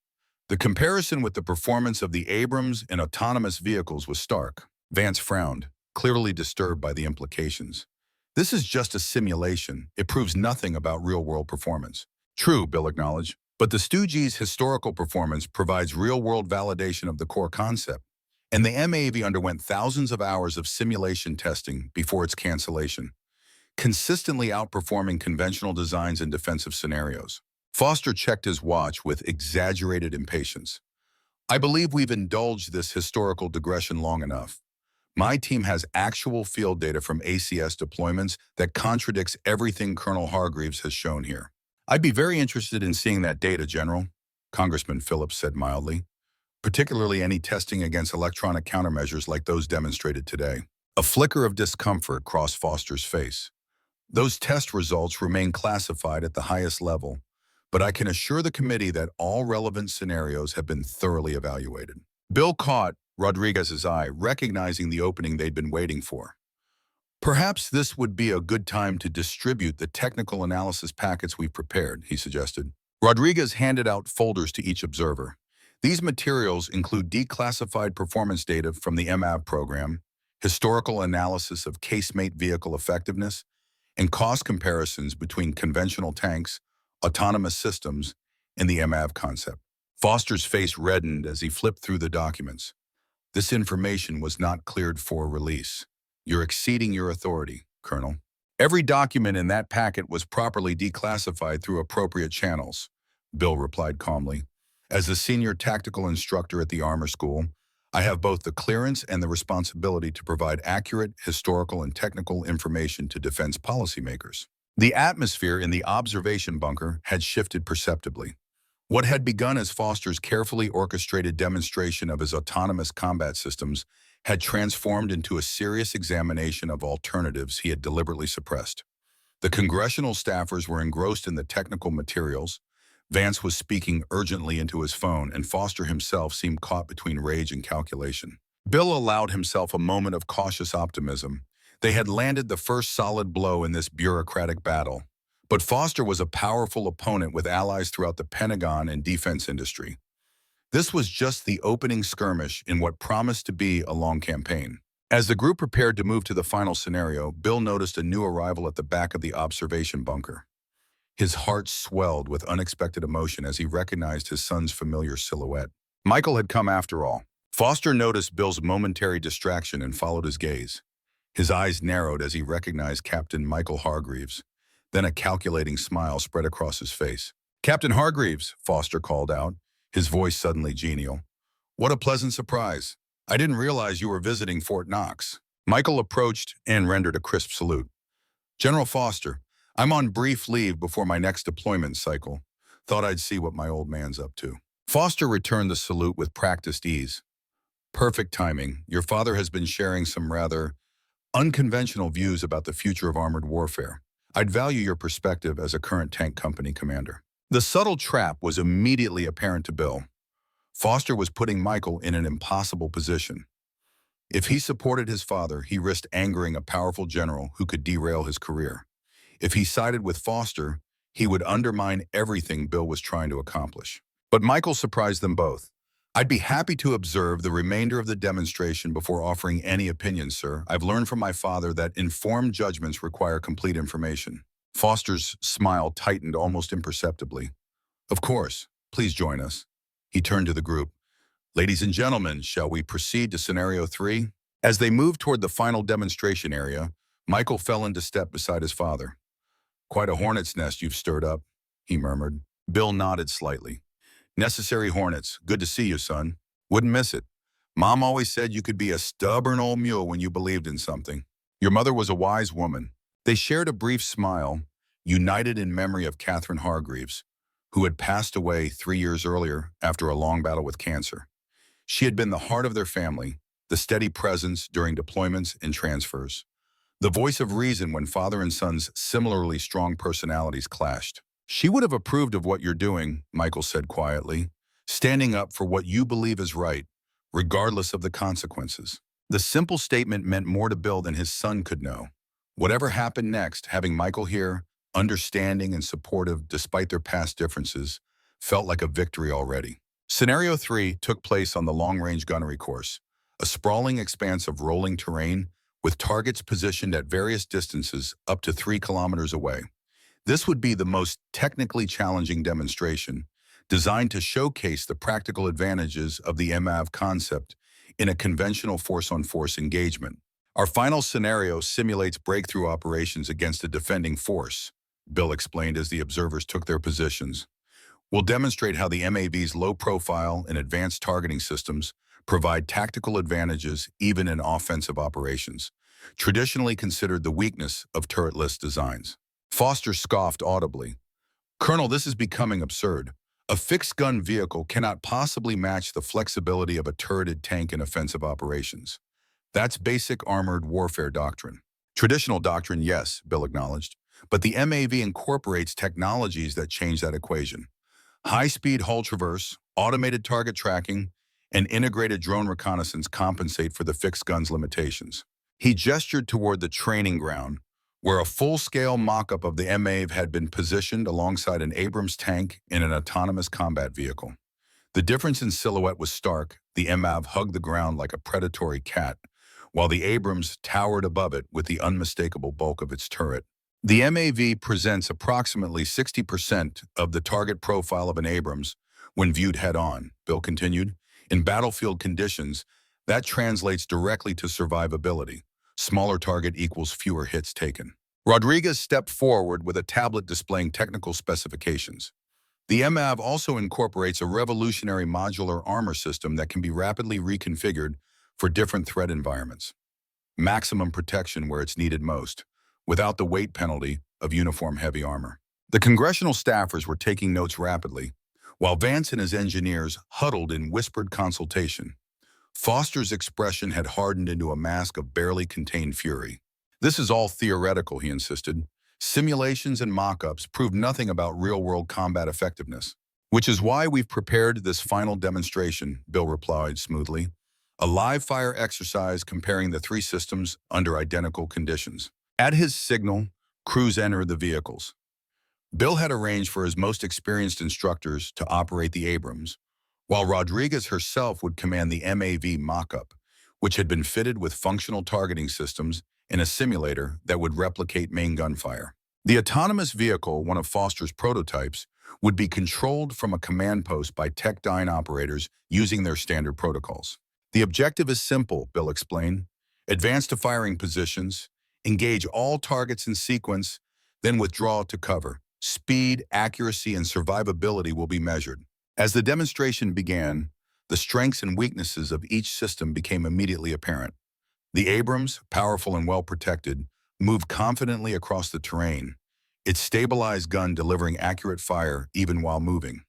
The comparison with the performance of the Abrams and autonomous vehicles was stark. Vance frowned, clearly disturbed by the implications. This is just a simulation. It proves nothing about real-world performance. True, Bill acknowledged, but the Stooges' historical performance provides real-world validation of the core concept, and the MAV underwent thousands of hours of simulation testing before its cancellation, consistently outperforming conventional designs in defensive scenarios. Foster checked his watch with exaggerated impatience. I believe we've indulged this historical digression long enough. My team has actual field data from ACS deployments that contradicts everything Colonel Hargreaves has shown here. I'd be very interested in seeing that data, General, Congressman Phillips said mildly, particularly any testing against electronic countermeasures like those demonstrated today. A flicker of discomfort crossed Foster's face. Those test results remain classified at the highest level, but I can assure the committee that all relevant scenarios have been thoroughly evaluated. Bill caught Rodriguez's eye, recognizing the opening they'd been waiting for. Perhaps this would be a good time to distribute the technical analysis packets we've prepared, he suggested. Rodriguez handed out folders to each observer. These materials include declassified performance data from the MAV program, historical analysis of casemate vehicle effectiveness, and cost comparisons between conventional tanks, autonomous systems, and the MAV concept. Foster's face reddened as he flipped through the documents. This information was not cleared for release. You're exceeding your authority, Colonel. Every document in that packet was properly declassified through appropriate channels, Bill replied calmly. As the senior tactical instructor at the Armor School, I have both the clearance and the responsibility to provide accurate, historical, and technical information to defense policymakers. The atmosphere in the observation bunker had shifted perceptibly. What had begun as Foster's carefully orchestrated demonstration of his autonomous combat systems had transformed into a serious examination of alternatives he had deliberately suppressed. The congressional staffers were engrossed in the technical materials. Vance was speaking urgently into his phone, and Foster himself seemed caught between rage and calculation. Bill allowed himself a moment of cautious optimism. They had landed the first solid blow in this bureaucratic battle. But Foster was a powerful opponent with allies throughout the Pentagon and defense industry. This was just the opening skirmish in what promised to be a long campaign. As the group prepared to move to the final scenario, Bill noticed a new arrival at the back of the observation bunker. His heart swelled with unexpected emotion as he recognized his son's familiar silhouette. Michael had come after all. Foster noticed Bill's momentary distraction and followed his gaze. His eyes narrowed as he recognized Captain Michael Hargreaves. Then a calculating smile spread across his face. "Captain Hargreaves," Foster called out, his voice suddenly genial. "What a pleasant surprise. I didn't realize you were visiting Fort Knox." Michael approached and rendered a crisp salute. "General Foster, I'm on brief leave before my next deployment cycle. Thought I'd see what my old man's up to." Foster returned the salute with practiced ease. "Perfect timing. Your father has been sharing some rather unconventional views about the future of armored warfare. I'd value your perspective as a current tank company commander." The subtle trap was immediately apparent to Bill. Foster was putting Michael in an impossible position. If he supported his father, he risked angering a powerful general who could derail his career. If he sided with Foster, he would undermine everything Bill was trying to accomplish. But Michael surprised them both. "I'd be happy to observe the remainder of the demonstration before offering any opinions, sir. I've learned from my father that informed judgments require complete information." Foster's smile tightened almost imperceptibly. "Of course. Please join us." He turned to the group. "Ladies and gentlemen, shall we proceed to Scenario 3? As they moved toward the final demonstration area, Michael fell into step beside his father. "Quite a hornet's nest you've stirred up," he murmured. Bill nodded slightly. "Necessary hornets. Good to see you, son. Wouldn't miss it. Mom always said you could be a stubborn old mule when you believed in something. Your mother was a wise woman." They shared a brief smile, united in memory of Catherine Hargreaves, who had passed away 3 years earlier after a long battle with cancer. She had been the heart of their family, the steady presence during deployments and transfers, the voice of reason when father and son's similarly strong personalities clashed. "She would have approved of what you're doing," Michael said quietly, "standing up for what you believe is right, regardless of the consequences." The simple statement meant more to Bill than his son could know. Whatever happened next, having Michael here, understanding and supportive despite their past differences, felt like a victory already. Scenario 3 took place on the long-range gunnery course, a sprawling expanse of rolling terrain with targets positioned at various distances up to 3 kilometers away. This would be the most technically challenging demonstration, designed to showcase the practical advantages of the MAV concept in a conventional force-on-force engagement. "Our final scenario simulates breakthrough operations against a defending force," Bill explained as the observers took their positions. "We'll demonstrate how the MAV's low profile and advanced targeting systems provide tactical advantages even in offensive operations, traditionally considered the weakness of turretless designs." Foster scoffed audibly. "Colonel, this is becoming absurd. A fixed-gun vehicle cannot possibly match the flexibility of a turreted tank in offensive operations. That's basic armored warfare doctrine." "Traditional doctrine, yes," Bill acknowledged, "but the MAV incorporates technologies that change that equation. High-speed hull traverse, automated target tracking, and integrated drone reconnaissance compensate for the fixed gun's limitations." He gestured toward the training ground, where a full-scale mock-up of the MAV had been positioned alongside an Abrams tank in an autonomous combat vehicle. The difference in silhouette was stark. The MAV hugged the ground like a predatory cat, while the Abrams towered above it with the unmistakable bulk of its turret. The MAV presents approximately 60% of the target profile of an Abrams when viewed head-on, Bill continued. In battlefield conditions, that translates directly to survivability. Smaller target equals fewer hits taken. Rodriguez stepped forward with a tablet displaying technical specifications. The MAV also incorporates a revolutionary modular armor system that can be rapidly reconfigured for different threat environments. Maximum protection where it's needed most, without the weight penalty of uniform-heavy armor. The congressional staffers were taking notes rapidly, while Vance and his engineers huddled in whispered consultation. Foster's expression had hardened into a mask of barely contained fury. "This is all theoretical," he insisted. "Simulations and mock-ups prove nothing about real-world combat effectiveness." "Which is why we've prepared this final demonstration," Bill replied smoothly. "A live-fire exercise comparing the 3 systems under identical conditions." At his signal, crews entered the vehicles. Bill had arranged for his most experienced instructors to operate the Abrams, while Rodriguez herself would command the MAV mock-up, which had been fitted with functional targeting systems and a simulator that would replicate main gunfire. The autonomous vehicle, one of Foster's prototypes, would be controlled from a command post by Tech-Dyne operators using their standard protocols. "The objective is simple," Bill explained. "Advance to firing positions, engage all targets in sequence, then withdraw to cover. Speed, accuracy, and survivability will be measured." As the demonstration began, the strengths and weaknesses of each system became immediately apparent. The Abrams, powerful and well-protected, moved confidently across the terrain, its stabilized gun delivering accurate fire even while moving.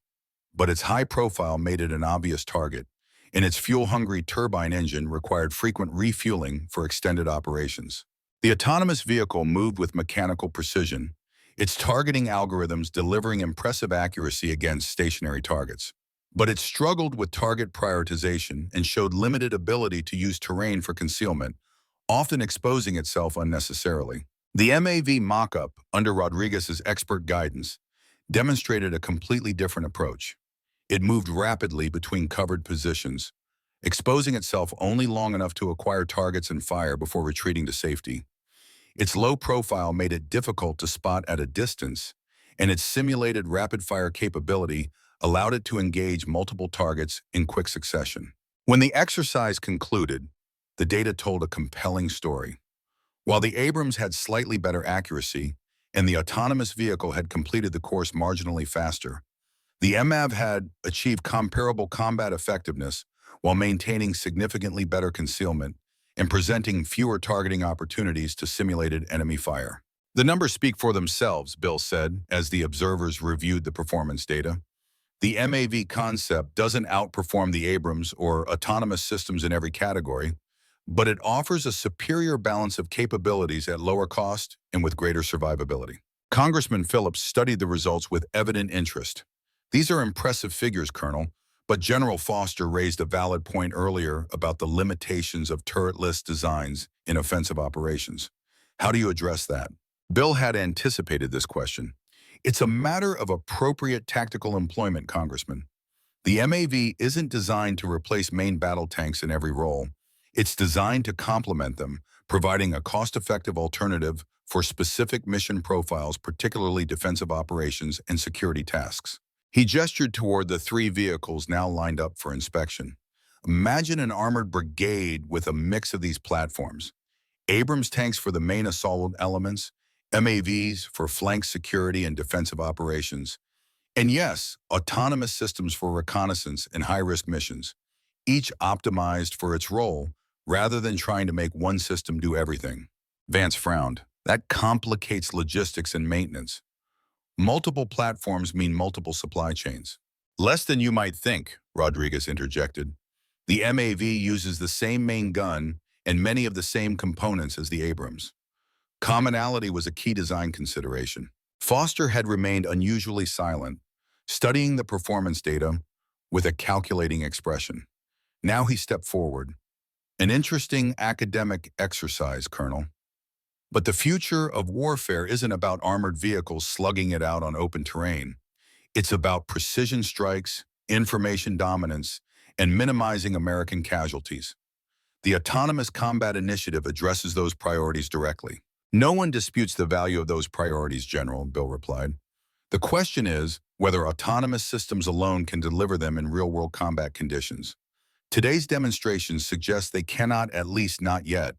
But its high profile made it an obvious target, and its fuel-hungry turbine engine required frequent refueling for extended operations. The autonomous vehicle moved with mechanical precision, its targeting algorithms delivering impressive accuracy against stationary targets. But it struggled with target prioritization and showed limited ability to use terrain for concealment, often exposing itself unnecessarily. The MAV mock-up, under Rodriguez's expert guidance, demonstrated a completely different approach. It moved rapidly between covered positions, exposing itself only long enough to acquire targets and fire before retreating to safety. Its low profile made it difficult to spot at a distance, and its simulated rapid-fire capability allowed it to engage multiple targets in quick succession. When the exercise concluded, the data told a compelling story. While the Abrams had slightly better accuracy and the autonomous vehicle had completed the course marginally faster, the MAV had achieved comparable combat effectiveness while maintaining significantly better concealment and presenting fewer targeting opportunities to simulated enemy fire. The numbers speak for themselves, Bill said, as the observers reviewed the performance data. The MAV concept doesn't outperform the Abrams or autonomous systems in every category, but it offers a superior balance of capabilities at lower cost and with greater survivability. Congressman Phillips studied the results with evident interest. These are impressive figures, Colonel, but General Foster raised a valid point earlier about the limitations of turretless designs in offensive operations. How do you address that? Bill had anticipated this question. It's a matter of appropriate tactical employment, Congressman. The MAV isn't designed to replace main battle tanks in every role. It's designed to complement them, providing a cost-effective alternative for specific mission profiles, particularly defensive operations and security tasks. He gestured toward the three vehicles now lined up for inspection. Imagine an armored brigade with a mix of these platforms. Abrams tanks for the main assault elements, MAVs for flank security and defensive operations, and yes, autonomous systems for reconnaissance and high-risk missions, each optimized for its role rather than trying to make one system do everything. Vance frowned. That complicates logistics and maintenance. Multiple platforms mean multiple supply chains. Less than you might think, Rodriguez interjected. The MAV uses the same main gun and many of the same components as the Abrams. Commonality was a key design consideration. Foster had remained unusually silent, studying the performance data with a calculating expression. Now he stepped forward. An interesting academic exercise, Colonel. But the future of warfare isn't about armored vehicles slugging it out on open terrain. It's about precision strikes, information dominance, and minimizing American casualties. The Autonomous Combat Initiative addresses those priorities directly. No one disputes the value of those priorities, General, Bill replied. The question is whether autonomous systems alone can deliver them in real-world combat conditions. Today's demonstrations suggest they cannot, at least not yet.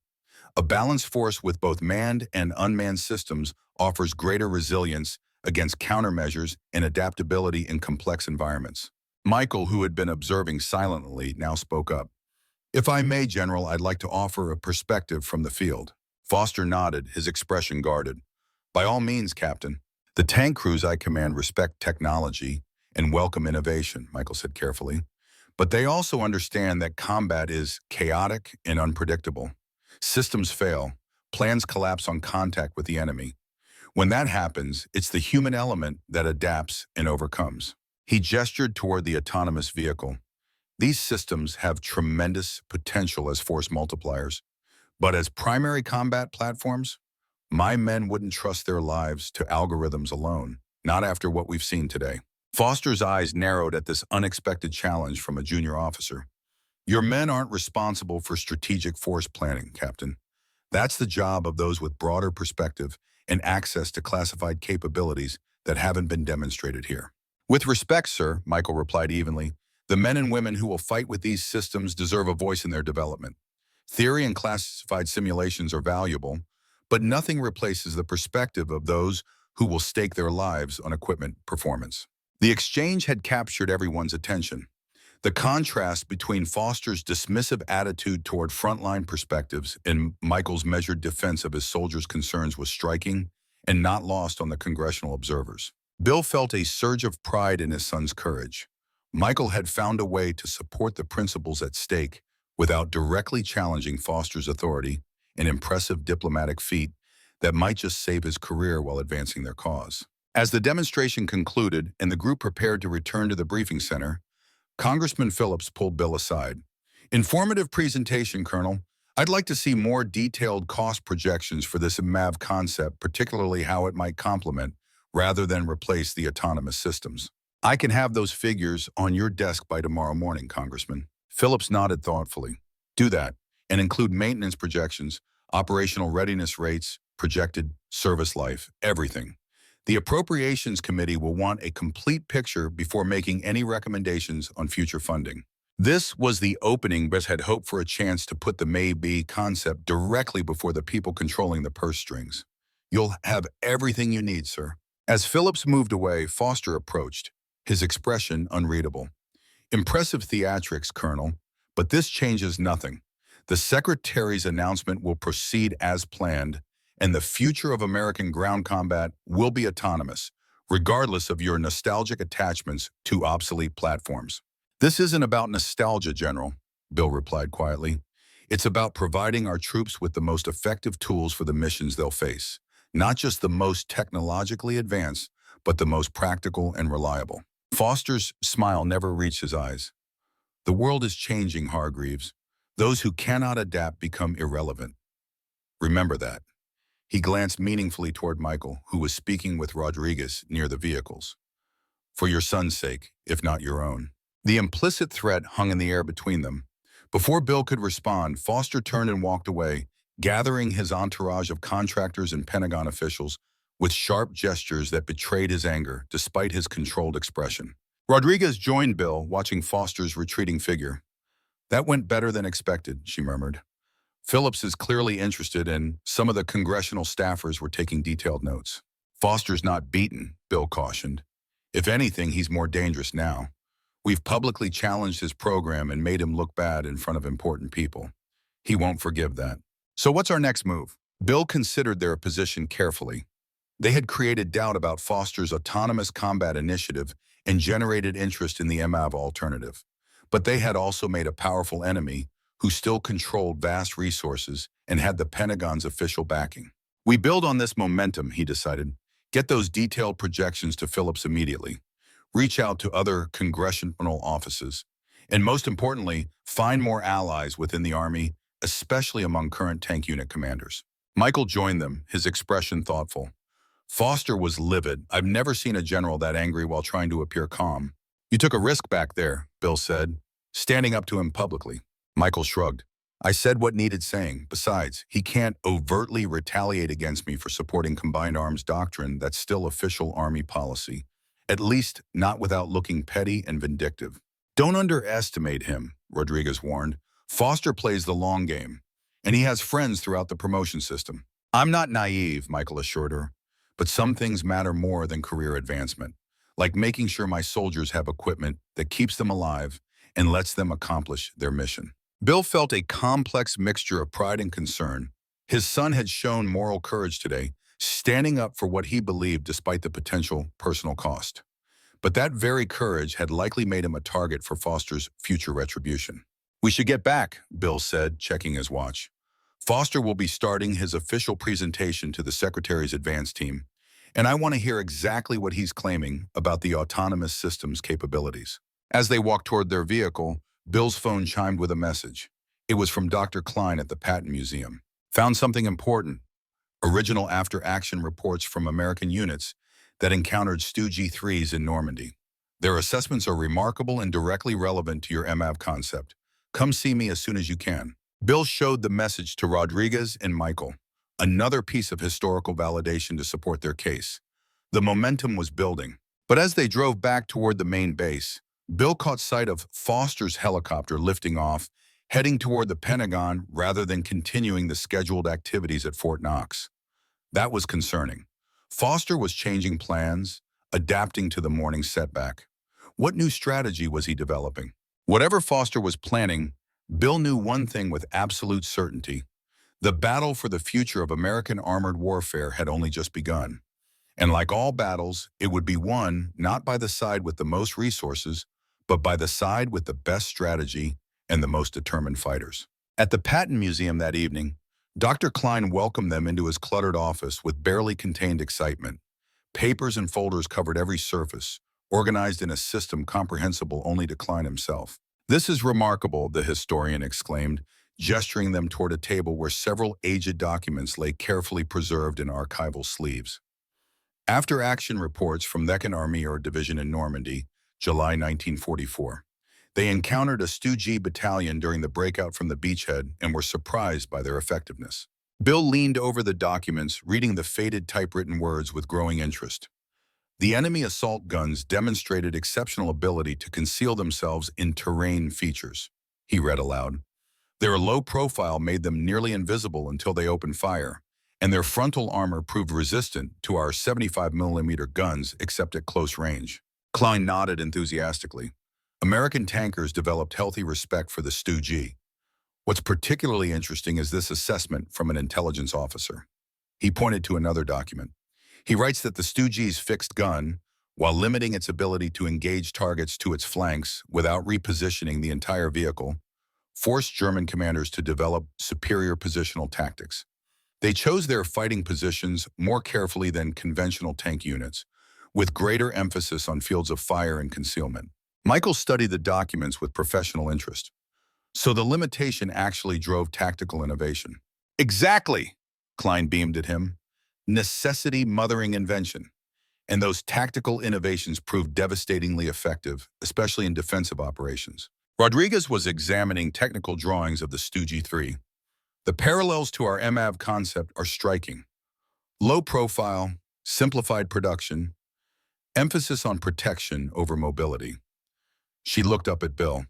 A balanced force with both manned and unmanned systems offers greater resilience against countermeasures and adaptability in complex environments. Michael, who had been observing silently, now spoke up. If I may, General, I'd like to offer a perspective from the field. Foster nodded, his expression guarded. By all means, Captain. The tank crews I command respect technology and welcome innovation, Michael said carefully. But they also understand that combat is chaotic and unpredictable. Systems fail, plans collapse on contact with the enemy. When that happens, it's the human element that adapts and overcomes. He gestured toward the autonomous vehicle. These systems have tremendous potential as force multipliers, but as primary combat platforms, my men wouldn't trust their lives to algorithms alone, not after what we've seen today. Foster's eyes narrowed at this unexpected challenge from a junior officer. Your men aren't responsible for strategic force planning, Captain. That's the job of those with broader perspective and access to classified capabilities that haven't been demonstrated here. With respect, sir, Michael replied evenly, the men and women who will fight with these systems deserve a voice in their development. Theory and classified simulations are valuable, but nothing replaces the perspective of those who will stake their lives on equipment performance. The exchange had captured everyone's attention. The contrast between Foster's dismissive attitude toward frontline perspectives and Michael's measured defense of his soldiers' concerns was striking and not lost on the congressional observers. Bill felt a surge of pride in his son's courage. Michael had found a way to support the principles at stake without directly challenging Foster's authority, an impressive diplomatic feat that might just save his career while advancing their cause. As the demonstration concluded and the group prepared to return to the briefing center, Congressman Phillips pulled Bill aside. Informative presentation, Colonel. I'd like to see more detailed cost projections for this MAV concept, particularly how it might complement, rather than replace the autonomous systems. I can have those figures on your desk by tomorrow morning, Congressman. Phillips nodded thoughtfully. Do that, and include maintenance projections, operational readiness rates, projected service life, everything. The Appropriations Committee will want a complete picture before making any recommendations on future funding. This was the opening, but had hoped for a chance to put the maybe concept directly before the people controlling the purse strings. You'll have everything you need, sir. As Phillips moved away, Foster approached, his expression unreadable. Impressive theatrics, Colonel, but this changes nothing. The Secretary's announcement will proceed as planned, and the future of American ground combat will be autonomous, regardless of your nostalgic attachments to obsolete platforms. This isn't about nostalgia, General, Bill replied quietly. It's about providing our troops with the most effective tools for the missions they'll face. Not just the most technologically advanced, but the most practical and reliable. Foster's smile never reached his eyes. The world is changing, Hargreaves. Those who cannot adapt become irrelevant. Remember that. He glanced meaningfully toward Michael, who was speaking with Rodriguez near the vehicles. For your son's sake, if not your own. The implicit threat hung in the air between them. Before Bill could respond, Foster turned and walked away, gathering his entourage of contractors and Pentagon officials with sharp gestures that betrayed his anger, despite his controlled expression. Rodriguez joined Bill, watching Foster's retreating figure. That went better than expected, she murmured. Phillips is clearly interested, and some of the congressional staffers were taking detailed notes. Foster's not beaten, Bill cautioned. If anything, he's more dangerous now. We've publicly challenged his program and made him look bad in front of important people. He won't forgive that. So what's our next move? Bill considered their position carefully. They had created doubt about Foster's autonomous combat initiative and generated interest in the MAV alternative. But they had also made a powerful enemy who still controlled vast resources and had the Pentagon's official backing. We build on this momentum, he decided. Get those detailed projections to Phillips immediately. Reach out to other congressional offices. And most importantly, find more allies within the Army, especially among current tank unit commanders. Michael joined them, his expression thoughtful. Foster was livid. I've never seen a general that angry while trying to appear calm. You took a risk back there, Bill said, standing up to him publicly. Michael shrugged. I said what needed saying. Besides, he can't overtly retaliate against me for supporting combined arms doctrine that's still official Army policy. At least not without looking petty and vindictive. Don't underestimate him, Rodriguez warned. Foster plays the long game, and he has friends throughout the promotion system. I'm not naive, Michael assured her, but some things matter more than career advancement, like making sure my soldiers have equipment that keeps them alive and lets them accomplish their mission. Bill felt a complex mixture of pride and concern. His son had shown moral courage today, standing up for what he believed despite the potential personal cost. But that very courage had likely made him a target for Foster's future retribution. We should get back, Bill said, checking his watch. Foster will be starting his official presentation to the Secretary's advance team, and I want to hear exactly what he's claiming about the autonomous system's capabilities. As they walked toward their vehicle, Bill's phone chimed with a message. It was from Dr. Klein at the Patent Museum. Found something important. Original after-action reports from American units that encountered Stu G3s in Normandy. Their assessments are remarkable and directly relevant to your MAV concept. Come see me as soon as you can. Bill showed the message to Rodriguez and Michael, another piece of historical validation to support their case. The momentum was building. But as they drove back toward the main base, Bill caught sight of Foster's helicopter lifting off, heading toward the Pentagon rather than continuing the scheduled activities at Fort Knox. That was concerning. Foster was changing plans, adapting to the morning's setback. What new strategy was he developing? Whatever Foster was planning, Bill knew one thing with absolute certainty. The battle for the future of American armored warfare had only just begun. And like all battles, it would be won not by the side with the most resources, but by the side with the best strategy and the most determined fighters. At the Patent Museum that evening, Dr. Klein welcomed them into his cluttered office with barely contained excitement. Papers and folders covered every surface, organized in a system comprehensible only to Klein himself. This is remarkable, the historian exclaimed, gesturing them toward a table where several aged documents lay carefully preserved in archival sleeves. After-action reports from the 2nd Army or Division in Normandy, July 1944. They encountered a Stu G battalion during the breakout from the beachhead and were surprised by their effectiveness. Bill leaned over the documents, reading the faded typewritten words with growing interest. The enemy assault guns demonstrated exceptional ability to conceal themselves in terrain features. He read aloud. Their low profile made them nearly invisible until they opened fire, and their frontal armor proved resistant to our 75mm guns except at close range. Klein nodded enthusiastically. American tankers developed healthy respect for the Stu-G. What's particularly interesting is this assessment from an intelligence officer. He pointed to another document. He writes that the Stu-G's fixed gun, while limiting its ability to engage targets to its flanks without repositioning the entire vehicle, forced German commanders to develop superior positional tactics. They chose their fighting positions more carefully than conventional tank units, with greater emphasis on fields of fire and concealment. Michael studied the documents with professional interest. So the limitation actually drove tactical innovation. Exactly, Klein beamed at him. Necessity mothering invention. And those tactical innovations proved devastatingly effective, especially in defensive operations. Rodriguez was examining technical drawings of the Stu-G3. The parallels to our MAV concept are striking. Low profile, simplified production, emphasis on protection over mobility. She looked up at Bill.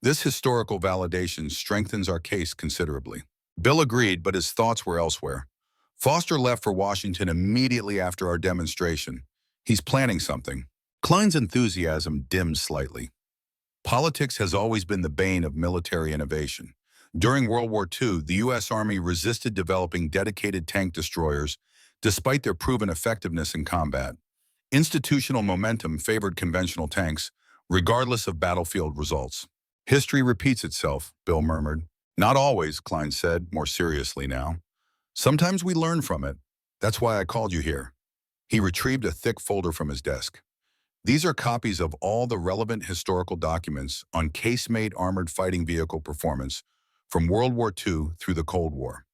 This historical validation strengthens our case considerably. Bill agreed, but his thoughts were elsewhere. Foster left for Washington immediately after our demonstration. He's planning something. Klein's enthusiasm dimmed slightly. Politics has always been the bane of military innovation. During World War II, the U.S. Army resisted developing dedicated tank destroyers despite their proven effectiveness in combat. Institutional momentum favored conventional tanks, regardless of battlefield results. History repeats itself, Bill murmured. Not always, Klein said, more seriously now. Sometimes we learn from it. That's why I called you here. He retrieved a thick folder from his desk. These are copies of all the relevant historical documents on casemate armored fighting vehicle performance from World War II through the Cold War.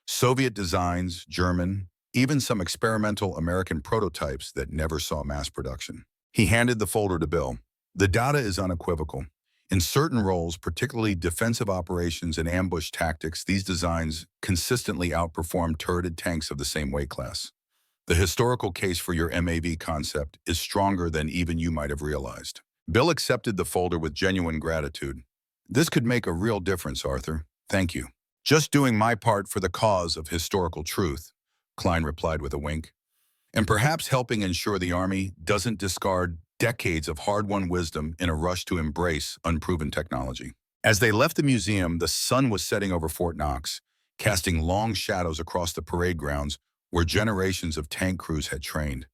Soviet designs, German, even some experimental American prototypes that never saw mass production. He handed the folder to Bill. The data is unequivocal. In certain roles, particularly defensive operations and ambush tactics, these designs consistently outperform turreted tanks of the same weight class. The historical case for your MAV concept is stronger than even you might have realized. Bill accepted the folder with genuine gratitude. This could make a real difference, Arthur. Thank you. Just doing my part for the cause of historical truth, Klein replied with a wink. And perhaps helping ensure the Army doesn't discard decades of hard-won wisdom in a rush to embrace unproven technology. As they left the museum, the sun was setting over Fort Knox, casting long shadows across the parade grounds where generations of tank crews had trained.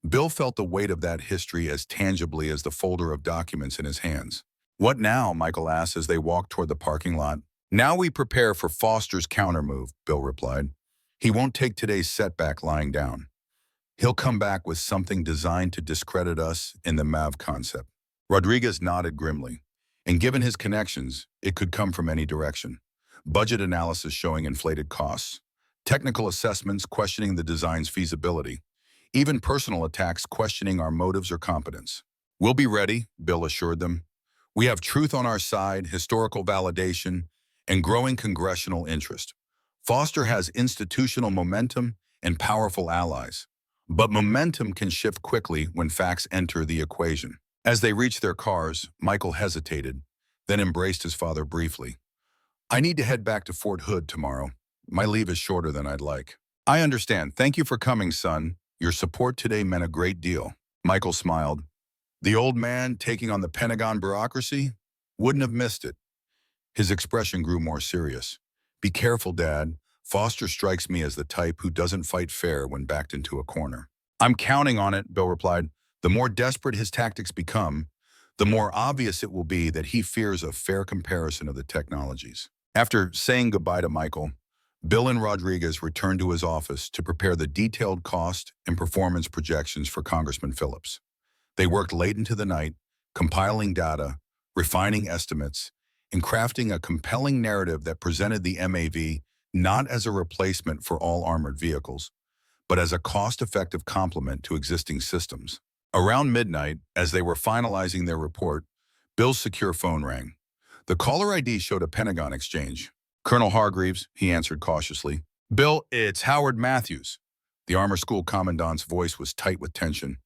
Bill felt the weight of that history as tangibly as the folder of documents in his hands. What now? Michael asked as they walked toward the parking lot. Now we prepare for Foster's countermove, Bill replied. He won't take today's setback lying down. He'll come back with something designed to discredit us in the MAV concept. Rodriguez nodded grimly. And given his connections, it could come from any direction. Budget analysis showing inflated costs. Technical assessments questioning the design's feasibility. Even personal attacks questioning our motives or competence. We'll be ready, Bill assured them. We have truth on our side, historical validation, and growing congressional interest. Foster has institutional momentum and powerful allies. But momentum can shift quickly when facts enter the equation. As they reached their cars, Michael hesitated, then embraced his father briefly. I need to head back to Fort Hood tomorrow. My leave is shorter than I'd like. I understand. Thank you for coming, son. Your support today meant a great deal. Michael smiled. The old man taking on the Pentagon bureaucracy? Wouldn't have missed it. His expression grew more serious. Be careful, Dad. Foster strikes me as the type who doesn't fight fair when backed into a corner. I'm counting on it, Bill replied. The more desperate his tactics become, the more obvious it will be that he fears a fair comparison of the technologies. After saying goodbye to Michael, Bill and Rodriguez returned to his office to prepare the detailed cost and performance projections for Congressman Phillips. They worked late into the night, compiling data, refining estimates, and crafting a compelling narrative that presented the MAV not as a replacement for all armored vehicles, but as a cost-effective complement to existing systems. Around midnight, as they were finalizing their report, Bill's secure phone rang. The caller ID showed a Pentagon exchange. Colonel Hargreaves, he answered cautiously. Bill, it's Howard Matthews. The armor school commandant's voice was tight with tension.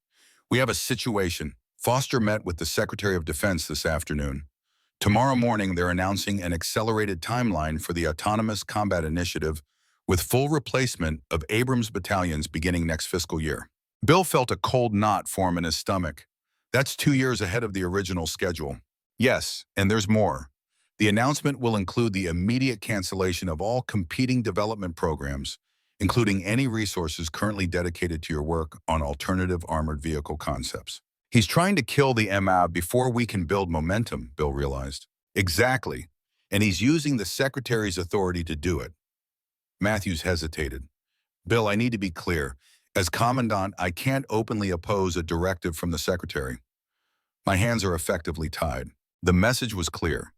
We have a situation. Foster met with the Secretary of Defense this afternoon. Tomorrow morning, they're announcing an accelerated timeline for the Autonomous Combat Initiative with full replacement of Abrams battalions beginning next fiscal year. Bill felt a cold knot form in his stomach. That's 2 years ahead of the original schedule. Yes, and there's more. The announcement will include the immediate cancellation of all competing development programs, including any resources currently dedicated to your work on alternative armored vehicle concepts. He's trying to kill the MAV before we can build momentum, Bill realized. Exactly. And he's using the Secretary's authority to do it. Matthews hesitated. Bill, I need to be clear. As Commandant, I can't openly oppose a directive from the Secretary. My hands are effectively tied. The message was clear.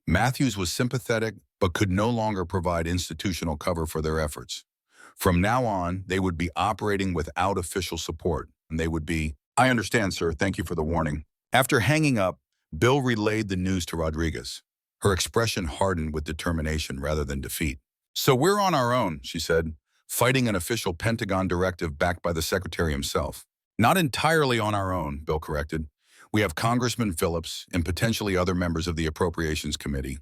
Matthews was sympathetic, but could no longer provide institutional cover for their efforts. From now on, they would be operating without official support, and they would be, I understand, sir. Thank you for the warning. After hanging up, Bill relayed the news to Rodriguez. Her expression hardened with determination rather than defeat. So we're on our own, she said, fighting an official Pentagon directive backed by the Secretary himself. Not entirely on our own, Bill corrected. We have Congressman Phillips and potentially other members of the Appropriations Committee.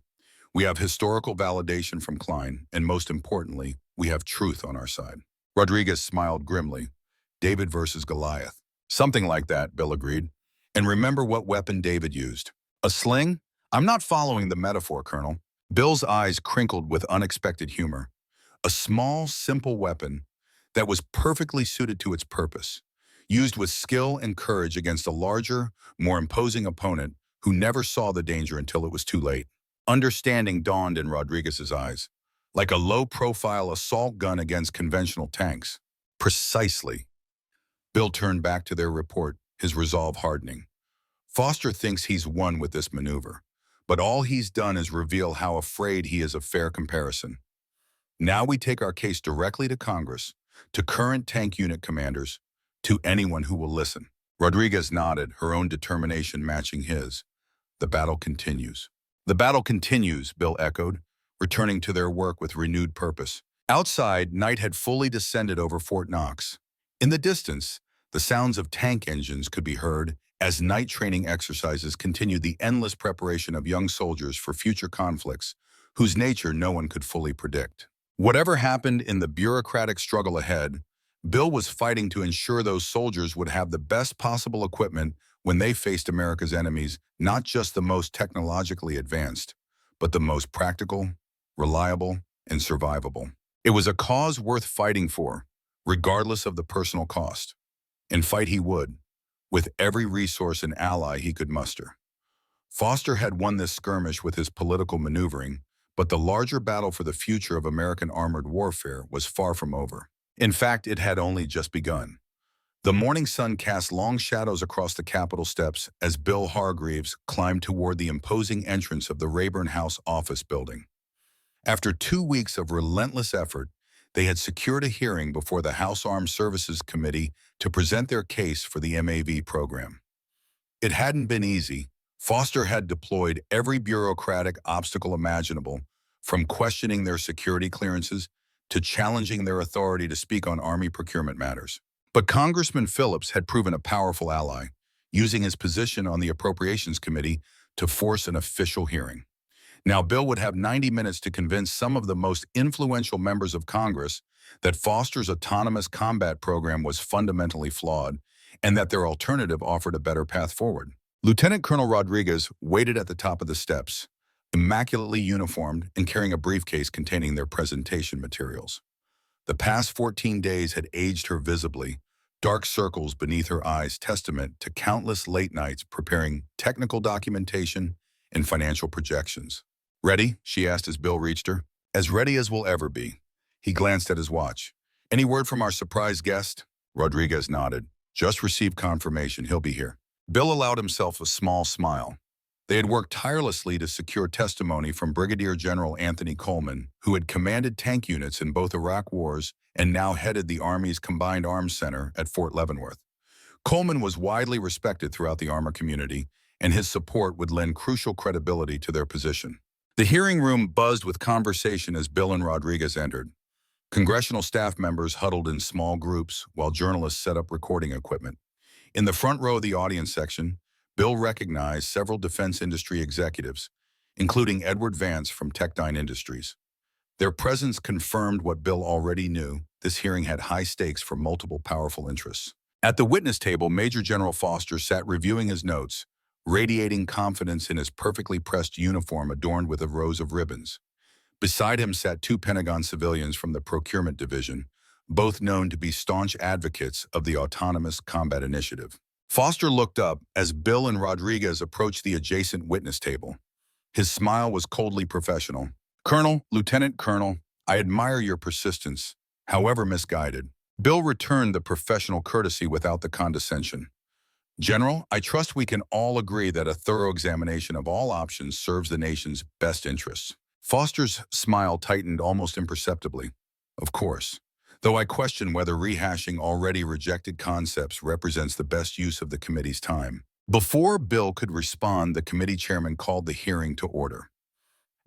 We have historical validation from Klein, and most importantly, we have truth on our side. Rodriguez smiled grimly. David versus Goliath. Something like that, Bill agreed. And remember what weapon David used. A sling? I'm not following the metaphor, Colonel. Bill's eyes crinkled with unexpected humor. A small, simple weapon that was perfectly suited to its purpose, used with skill and courage against a larger, more imposing opponent who never saw the danger until it was too late. Understanding dawned in Rodriguez's eyes, like a low-profile assault gun against conventional tanks. Precisely. Bill turned back to their report, his resolve hardening. Foster thinks he's won with this maneuver, but all he's done is reveal how afraid he is of fair comparison. Now we take our case directly to Congress, to current tank unit commanders, to anyone who will listen. Rodriguez nodded, her own determination matching his. The battle continues. The battle continues, Bill echoed, returning to their work with renewed purpose. Outside, night had fully descended over Fort Knox. In the distance, the sounds of tank engines could be heard as night training exercises continued the endless preparation of young soldiers for future conflicts, whose nature no one could fully predict. Whatever happened in the bureaucratic struggle ahead, Bill was fighting to ensure those soldiers would have the best possible equipment when they faced America's enemies, not just the most technologically advanced, but the most practical, reliable, and survivable. It was a cause worth fighting for, regardless of the personal cost. And fight he would, with every resource and ally he could muster. Foster had won this skirmish with his political maneuvering, but the larger battle for the future of American armored warfare was far from over. In fact, it had only just begun. The morning sun cast long shadows across the Capitol steps as Bill Hargreaves climbed toward the imposing entrance of the Rayburn House office building. After 2 weeks of relentless effort, they had secured a hearing before the House Armed Services Committee to present their case for the MAV program. It hadn't been easy. Foster had deployed every bureaucratic obstacle imaginable, from questioning their security clearances to challenging their authority to speak on Army procurement matters. But Congressman Phillips had proven a powerful ally, using his position on the Appropriations Committee to force an official hearing. Now, Bill would have 90 minutes to convince some of the most influential members of Congress that Foster's autonomous combat program was fundamentally flawed and that their alternative offered a better path forward. Lieutenant Colonel Rodriguez waited at the top of the steps, immaculately uniformed and carrying a briefcase containing their presentation materials. The past 14 days had aged her visibly, dark circles beneath her eyes testament to countless late nights preparing technical documentation and financial projections. Ready? She asked as Bill reached her. As ready as we'll ever be. He glanced at his watch. Any word from our surprise guest? Rodriguez nodded. Just received confirmation. He'll be here. Bill allowed himself a small smile. They had worked tirelessly to secure testimony from Brigadier General Anthony Coleman, who had commanded tank units in both Iraq wars and now headed the Army's Combined Arms Center at Fort Leavenworth. Coleman was widely respected throughout the armor community, and his support would lend crucial credibility to their position. The hearing room buzzed with conversation as Bill and Rodriguez entered. Congressional staff members huddled in small groups while journalists set up recording equipment. In the front row of the audience section, Bill recognized several defense industry executives, including Edward Vance from Techdyne Industries. Their presence confirmed what Bill already knew. This hearing had high stakes for multiple powerful interests. At the witness table, Major General Foster sat reviewing his notes, radiating confidence in his perfectly pressed uniform adorned with rows of ribbons. Beside him sat two Pentagon civilians from the Procurement Division, both known to be staunch advocates of the Autonomous Combat Initiative. Foster looked up as Bill and Rodriguez approached the adjacent witness table. His smile was coldly professional. "Colonel, Lieutenant Colonel, I admire your persistence, however misguided." Bill returned the professional courtesy without the condescension. "General, I trust we can all agree that a thorough examination of all options serves the nation's best interests." Foster's smile tightened almost imperceptibly. "Of course, though I question whether rehashing already rejected concepts represents the best use of the committee's time." Before Bill could respond, the committee chairman called the hearing to order.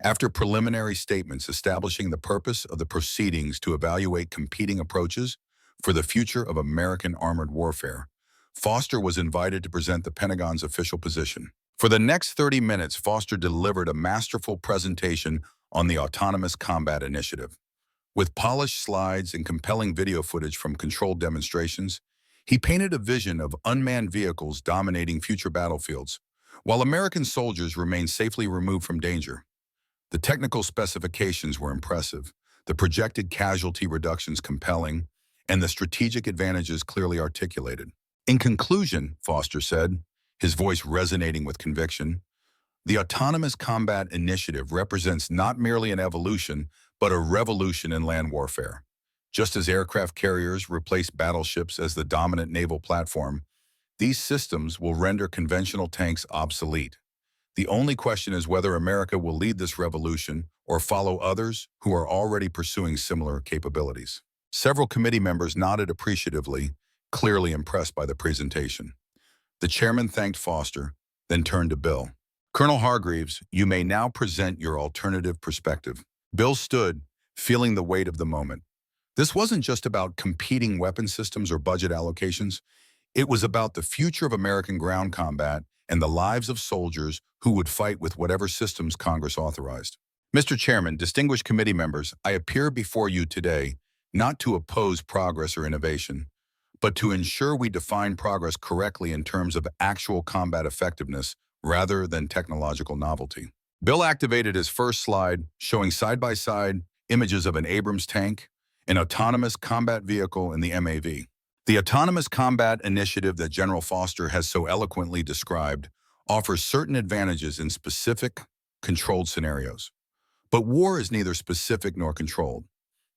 After preliminary statements establishing the purpose of the proceedings to evaluate competing approaches for the future of American armored warfare, Foster was invited to present the Pentagon's official position. For the next 30 minutes, Foster delivered a masterful presentation on the Autonomous Combat Initiative. With polished slides and compelling video footage from controlled demonstrations, he painted a vision of unmanned vehicles dominating future battlefields, while American soldiers remained safely removed from danger. The technical specifications were impressive, the projected casualty reductions compelling, and the strategic advantages clearly articulated. In conclusion, Foster said, his voice resonating with conviction, the Autonomous Combat Initiative represents not merely an evolution, but a revolution in land warfare. Just as aircraft carriers replace battleships as the dominant naval platform, these systems will render conventional tanks obsolete. The only question is whether America will lead this revolution or follow others who are already pursuing similar capabilities. Several committee members nodded appreciatively, clearly impressed by the presentation. The chairman thanked Foster, then turned to Bill. "Colonel Hargreaves, you may now present your alternative perspective." Bill stood, feeling the weight of the moment. This wasn't just about competing weapon systems or budget allocations. It was about the future of American ground combat and the lives of soldiers who would fight with whatever systems Congress authorized. "Mr. Chairman, distinguished committee members, I appear before you today not to oppose progress or innovation, but to ensure we define progress correctly in terms of actual combat effectiveness rather than technological novelty." Bill activated his first slide, showing side-by-side images of an Abrams tank, an autonomous combat vehicle, and the MAV. The Autonomous Combat Initiative that General Foster has so eloquently described offers certain advantages in specific, controlled scenarios. But war is neither specific nor controlled.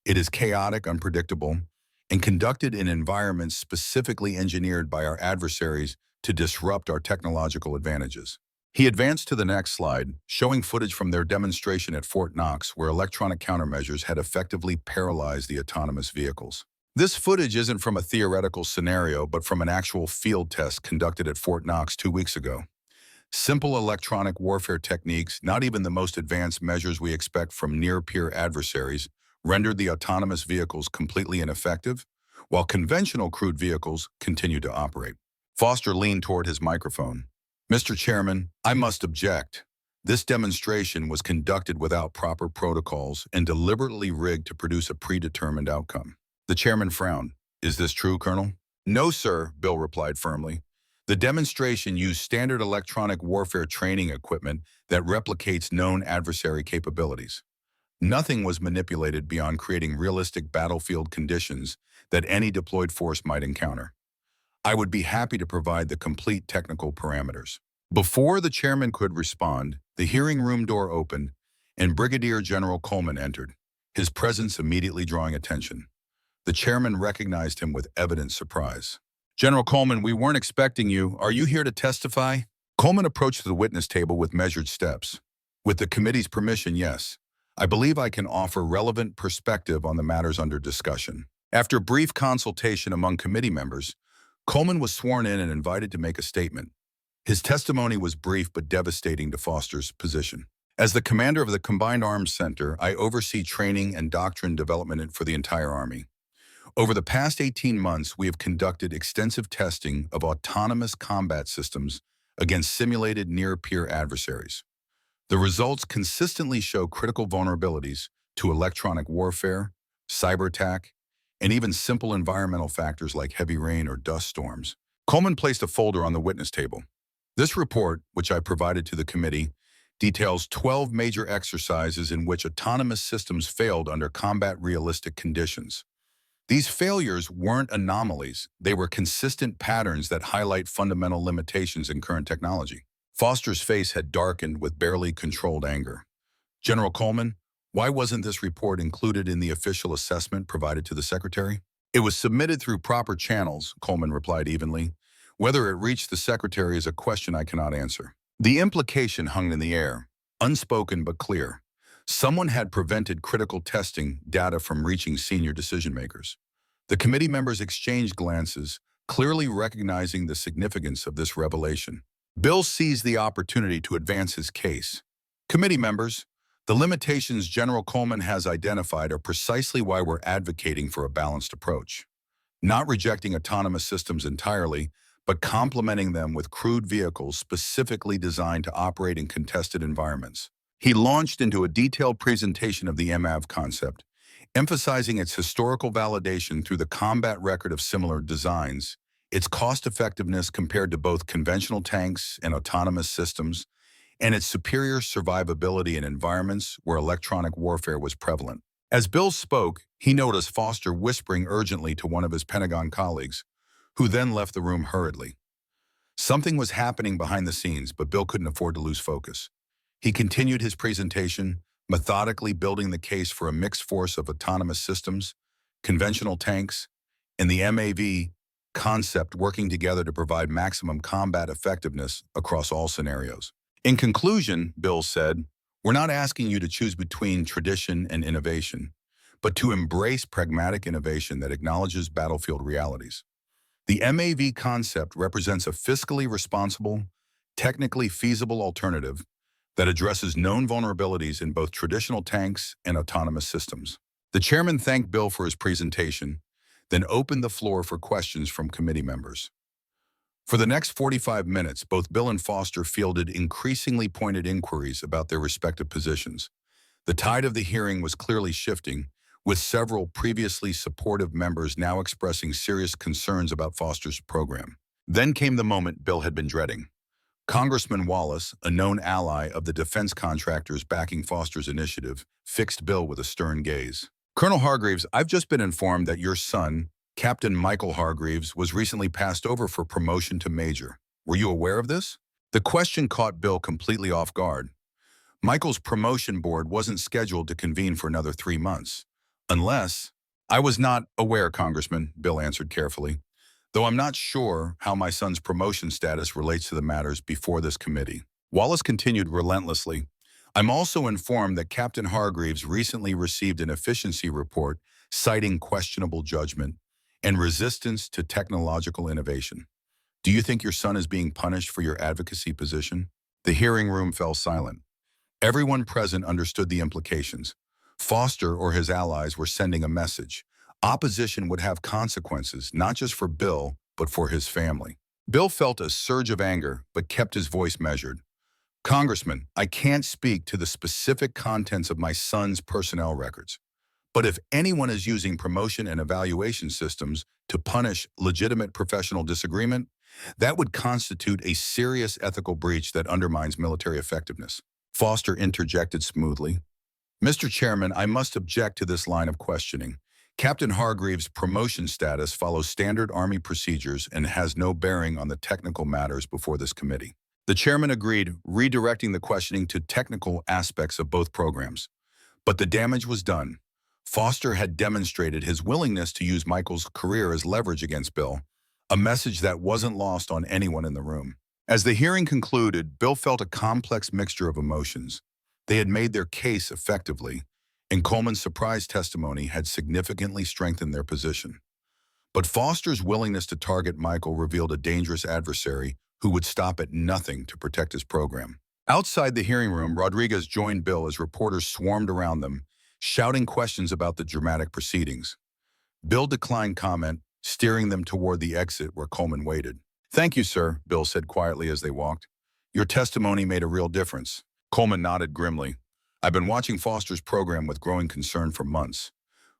It is chaotic, unpredictable, and conducted in environments specifically engineered by our adversaries to disrupt our technological advantages. He advanced to the next slide, showing footage from their demonstration at Fort Knox, where electronic countermeasures had effectively paralyzed the autonomous vehicles. This footage isn't from a theoretical scenario, but from an actual field test conducted at Fort Knox 2 weeks ago. Simple electronic warfare techniques, not even the most advanced measures we expect from near-peer adversaries, rendered the autonomous vehicles completely ineffective, while conventional crewed vehicles continued to operate. Foster leaned toward his microphone. "Mr. Chairman, I must object. This demonstration was conducted without proper protocols and deliberately rigged to produce a predetermined outcome." The chairman frowned. "Is this true, Colonel?" "No, sir," Bill replied firmly. "The demonstration used standard electronic warfare training equipment that replicates known adversary capabilities. Nothing was manipulated beyond creating realistic battlefield conditions that any deployed force might encounter. I would be happy to provide the complete technical parameters." Before the chairman could respond, the hearing room door opened and Brigadier General Coleman entered, his presence immediately drawing attention. The chairman recognized him with evident surprise. "General Coleman, we weren't expecting you. Are you here to testify?" Coleman approached the witness table with measured steps. "With the committee's permission, yes. I believe I can offer relevant perspective on the matters under discussion." After brief consultation among committee members, Coleman was sworn in and invited to make a statement. His testimony was brief but devastating to Foster's position. "As the commander of the Combined Arms Center, I oversee training and doctrine development for the entire Army. Over the past 18 months, we have conducted extensive testing of autonomous combat systems against simulated near-peer adversaries. The results consistently show critical vulnerabilities to electronic warfare, cyber attack, and even simple environmental factors like heavy rain or dust storms. Coleman placed a folder on the witness table. This report, which I provided to the committee, details 12 major exercises in which autonomous systems failed under combat realistic conditions. These failures weren't anomalies, they were consistent patterns that highlight fundamental limitations in current technology. Foster's face had darkened with barely controlled anger. General Coleman, why wasn't this report included in the official assessment provided to the Secretary? It was submitted through proper channels, Coleman replied evenly. Whether it reached the Secretary is a question I cannot answer. The implication hung in the air, unspoken but clear. Someone had prevented critical testing data from reaching senior decision-makers. The committee members exchanged glances, clearly recognizing the significance of this revelation. Bill seized the opportunity to advance his case. Committee members, the limitations General Coleman has identified are precisely why we're advocating for a balanced approach. Not rejecting autonomous systems entirely, but complementing them with crewed vehicles specifically designed to operate in contested environments. He launched into a detailed presentation of the MAV concept, emphasizing its historical validation through the combat record of similar designs, its cost-effectiveness compared to both conventional tanks and autonomous systems, and its superior survivability in environments where electronic warfare was prevalent. As Bill spoke, he noticed Foster whispering urgently to one of his Pentagon colleagues, who then left the room hurriedly. Something was happening behind the scenes, but Bill couldn't afford to lose focus. He continued his presentation, methodically building the case for a mixed force of autonomous systems, conventional tanks, and the MAV concept working together to provide maximum combat effectiveness across all scenarios. In conclusion, Bill said, we're not asking you to choose between tradition and innovation, but to embrace pragmatic innovation that acknowledges battlefield realities. The MAV concept represents a fiscally responsible, technically feasible alternative that addresses known vulnerabilities in both traditional tanks and autonomous systems. The chairman thanked Bill for his presentation, then opened the floor for questions from committee members. For the next 45 minutes, both Bill and Foster fielded increasingly pointed inquiries about their respective positions. The tide of the hearing was clearly shifting, with several previously supportive members now expressing serious concerns about Foster's program. Then came the moment Bill had been dreading. Congressman Wallace, a known ally of the defense contractors backing Foster's initiative, fixed Bill with a stern gaze. Colonel Hargreaves, I've just been informed that your son, Captain Michael Hargreaves, was recently passed over for promotion to major. Were you aware of this? The question caught Bill completely off guard. Michael's promotion board wasn't scheduled to convene for another 3 months. Unless... I was not aware, Congressman, Bill answered carefully, though I'm not sure how my son's promotion status relates to the matters before this committee. Wallace continued relentlessly. I'm also informed that Captain Hargreaves recently received an efficiency report citing questionable judgment and resistance to technological innovation. Do you think your son is being punished for your advocacy position? The hearing room fell silent. Everyone present understood the implications. Foster or his allies were sending a message. Opposition would have consequences, not just for Bill, but for his family. Bill felt a surge of anger, but kept his voice measured. Congressman, I can't speak to the specific contents of my son's personnel records. But if anyone is using promotion and evaluation systems to punish legitimate professional disagreement, that would constitute a serious ethical breach that undermines military effectiveness. Foster interjected smoothly. Mr. Chairman, I must object to this line of questioning. Captain Hargreaves' promotion status follows standard Army procedures and has no bearing on the technical matters before this committee. The chairman agreed, redirecting the questioning to technical aspects of both programs. But the damage was done. Foster had demonstrated his willingness to use Michael's career as leverage against Bill, a message that wasn't lost on anyone in the room. As the hearing concluded, Bill felt a complex mixture of emotions. They had made their case effectively, and Coleman's surprise testimony had significantly strengthened their position. But Foster's willingness to target Michael revealed a dangerous adversary who would stop at nothing to protect his program. Outside the hearing room, Rodriguez joined Bill as reporters swarmed around them, shouting questions about the dramatic proceedings. Bill declined comment, steering them toward the exit where Coleman waited. "Thank you, sir," Bill said quietly as they walked. "Your testimony made a real difference." Coleman nodded grimly. "I've been watching Foster's program with growing concern for months.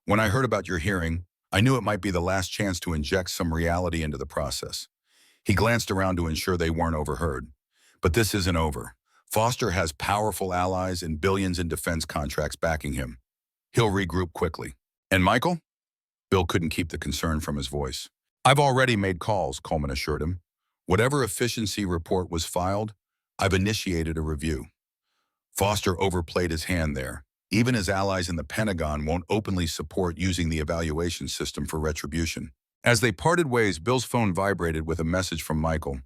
When I heard about your hearing, I knew it might be the last chance to inject some reality into the process." He glanced around to ensure they weren't overheard. "But this isn't over. Foster has powerful allies and billions in defense contracts backing him. He'll regroup quickly." "And Michael?" Bill couldn't keep the concern from his voice. "I've already made calls," Coleman assured him. "Whatever efficiency report was filed, I've initiated a review." Foster overplayed his hand there. Even his allies in the Pentagon won't openly support using the evaluation system for retribution. As they parted ways, Bill's phone vibrated with a message from Michael.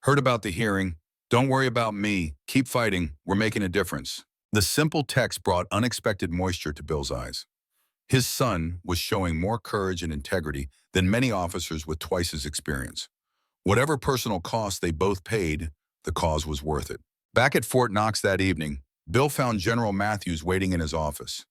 "Heard about the hearing. Don't worry about me. Keep fighting. We're making a difference." The simple text brought unexpected moisture to Bill's eyes. His son was showing more courage and integrity than many officers with twice his experience. Whatever personal cost they both paid, the cause was worth it. Back at Fort Knox that evening, Bill found General Matthews waiting in his office.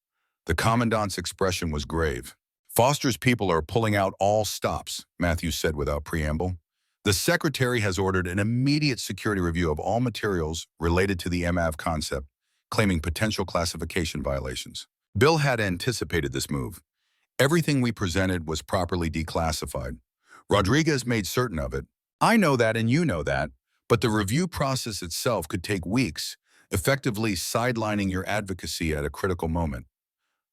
The commandant's expression was grave. "Foster's people are pulling out all stops," Matthews said without preamble. "The secretary has ordered an immediate security review of all materials related to the MAV concept, claiming potential classification violations." Bill had anticipated this move. "Everything we presented was properly declassified. Rodriguez made certain of it. I know that and you know that, but the review process itself could take weeks, effectively sidelining your advocacy at a critical moment."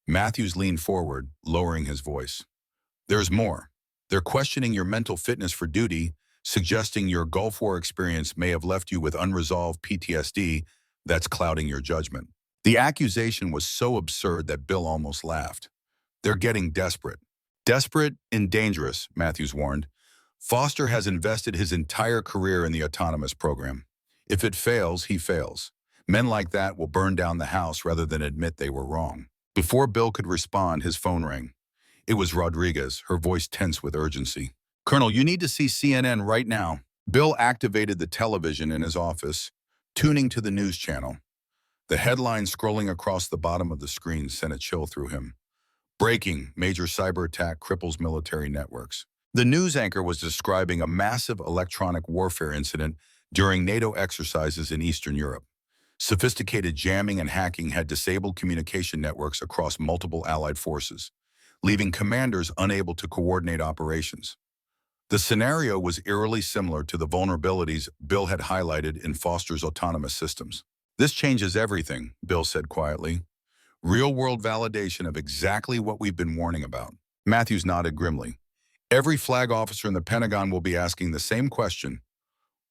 Matthews leaned forward, lowering his voice. "There's more. They're questioning your mental fitness for duty, suggesting your Gulf War experience may have left you with unresolved PTSD that's clouding your judgment." The accusation was so absurd that Bill almost laughed. "They're getting desperate." "Desperate and dangerous," Matthews warned. "Foster has invested his entire career in the autonomous program. If it fails, he fails. Men like that will burn down the house rather than admit they were wrong." Before Bill could respond, his phone rang. It was Rodriguez, her voice tense with urgency. "Colonel, you need to see CNN right now." Bill activated the television in his office, tuning to the news channel. The headline scrolling across the bottom of the screen sent a chill through him. "Breaking: Major cyber attack cripples military networks." The news anchor was describing a massive electronic warfare incident during NATO exercises in Eastern Europe. Sophisticated jamming and hacking had disabled communication networks across multiple Allied forces, leaving commanders unable to coordinate operations. The scenario was eerily similar to the vulnerabilities Bill had highlighted in Foster's autonomous systems. "This changes everything," Bill said quietly. "Real-world validation of exactly what we've been warning about." Matthews nodded grimly. "Every flag officer in the Pentagon will be asking the same question.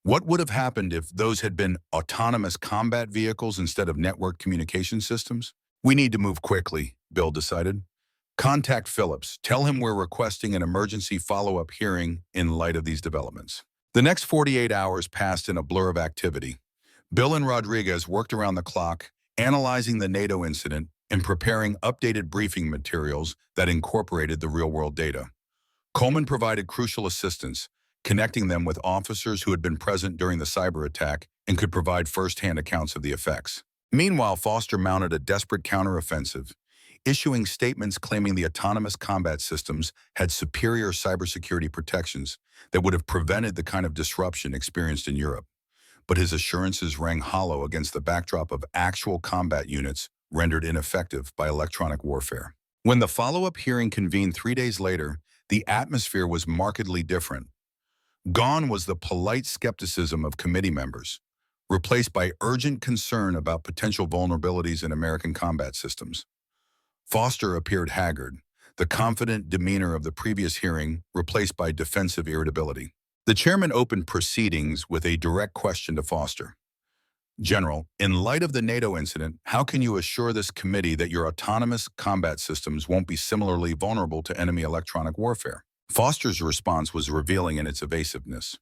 What would have happened if those had been autonomous combat vehicles instead of network communication systems?" "We need to move quickly," Bill decided. "Contact Phillips. Tell him we're requesting an emergency follow-up hearing in light of these developments." The next 48 hours passed in a blur of activity. Bill and Rodriguez worked around the clock, analyzing the NATO incident and preparing updated briefing materials that incorporated the real-world data. Coleman provided crucial assistance, connecting them with officers who had been present during the cyber attack and could provide first-hand accounts of the effects. Meanwhile, Foster mounted a desperate counteroffensive, issuing statements claiming the autonomous combat systems had superior cybersecurity protections that would have prevented the kind of disruption experienced in Europe. But his assurances rang hollow against the backdrop of actual combat units rendered ineffective by electronic warfare. When the follow-up hearing convened 3 days later, the atmosphere was markedly different. Gone was the polite skepticism of committee members, replaced by urgent concern about potential vulnerabilities in American combat systems. Foster appeared haggard, the confident demeanor of the previous hearing replaced by defensive irritability. The chairman opened proceedings with a direct question to Foster. "General, in light of the NATO incident, how can you assure this committee that your autonomous combat systems won't be similarly vulnerable to enemy electronic warfare?" Foster's response was revealing in its evasiveness.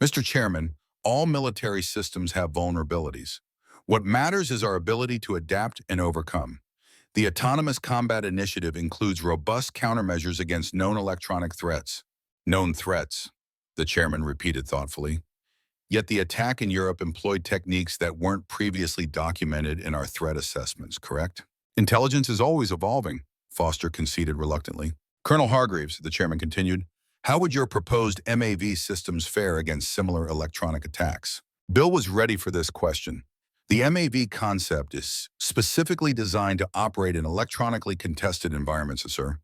"Mr. Chairman, all military systems have vulnerabilities. What matters is our ability to adapt and overcome. The Autonomous Combat Initiative includes robust countermeasures against known electronic threats." "Known threats," the chairman repeated thoughtfully. "Yet the attack in Europe employed techniques that weren't previously documented in our threat assessments, correct?" "Intelligence is always evolving," Foster conceded reluctantly. Colonel Hargreaves, the chairman continued, how would your proposed MAV systems fare against similar electronic attacks? Bill was ready for this question. The MAV concept is specifically designed to operate in electronically contested environments, sir.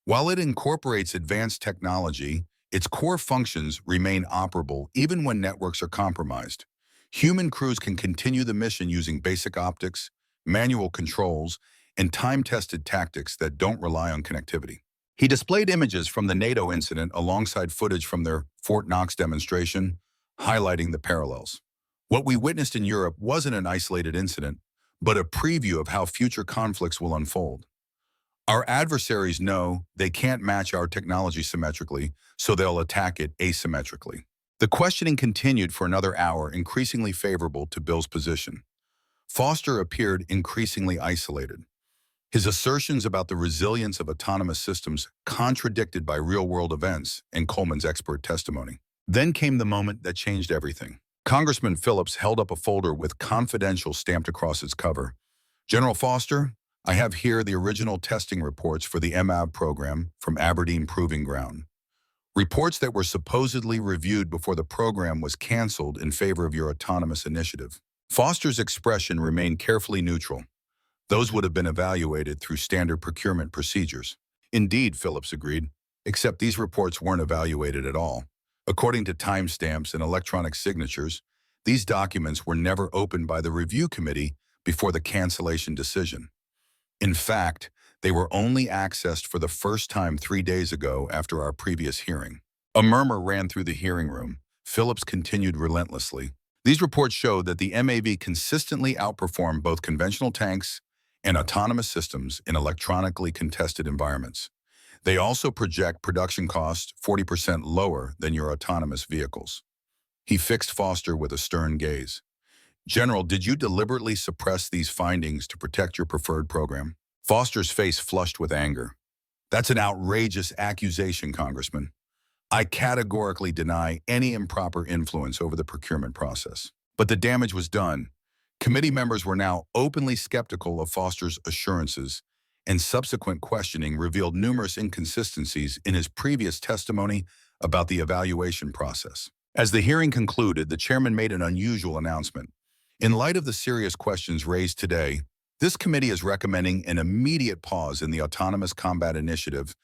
While it incorporates advanced technology, its core functions remain operable even when networks are compromised. Human crews can continue the mission using basic optics, manual controls, and time-tested tactics that don't rely on connectivity. He displayed images from the NATO incident alongside footage from their Fort Knox demonstration, highlighting the parallels. What we witnessed in Europe wasn't an isolated incident, but a preview of how future conflicts will unfold. Our adversaries know they can't match our technology symmetrically, so they'll attack it asymmetrically. The questioning continued for another hour, increasingly favorable to Bill's position. Foster appeared increasingly isolated. His assertions about the resilience of autonomous systems contradicted by real-world events and Coleman's expert testimony. Then came the moment that changed everything. Congressman Phillips held up a folder with "confidential" stamped across its cover. General Foster, I have here the original testing reports for the MAV program from Aberdeen Proving Ground. Reports that were supposedly reviewed before the program was canceled in favor of your autonomous initiative. Foster's expression remained carefully neutral. Those would have been evaluated through standard procurement procedures. Indeed, Phillips agreed, except these reports weren't evaluated at all. According to timestamps and electronic signatures, these documents were never opened by the review committee before the cancellation decision. In fact, they were only accessed for the first time 3 days ago after our previous hearing. A murmur ran through the hearing room. Phillips continued relentlessly. These reports showed that the MAV consistently outperformed both conventional tanks and autonomous systems in electronically contested environments. They also project production costs 40% lower than your autonomous vehicles. He fixed Foster with a stern gaze. General, did you deliberately suppress these findings to protect your preferred program? Foster's face flushed with anger. That's an outrageous accusation, Congressman. I categorically deny any improper influence over the procurement process. But the damage was done. Committee members were now openly skeptical of Foster's assurances, and subsequent questioning revealed numerous inconsistencies in his previous testimony about the evaluation process. As the hearing concluded, the chairman made an unusual announcement. In light of the serious questions raised today, this committee is recommending an immediate pause in the Autonomous Combat Initiative,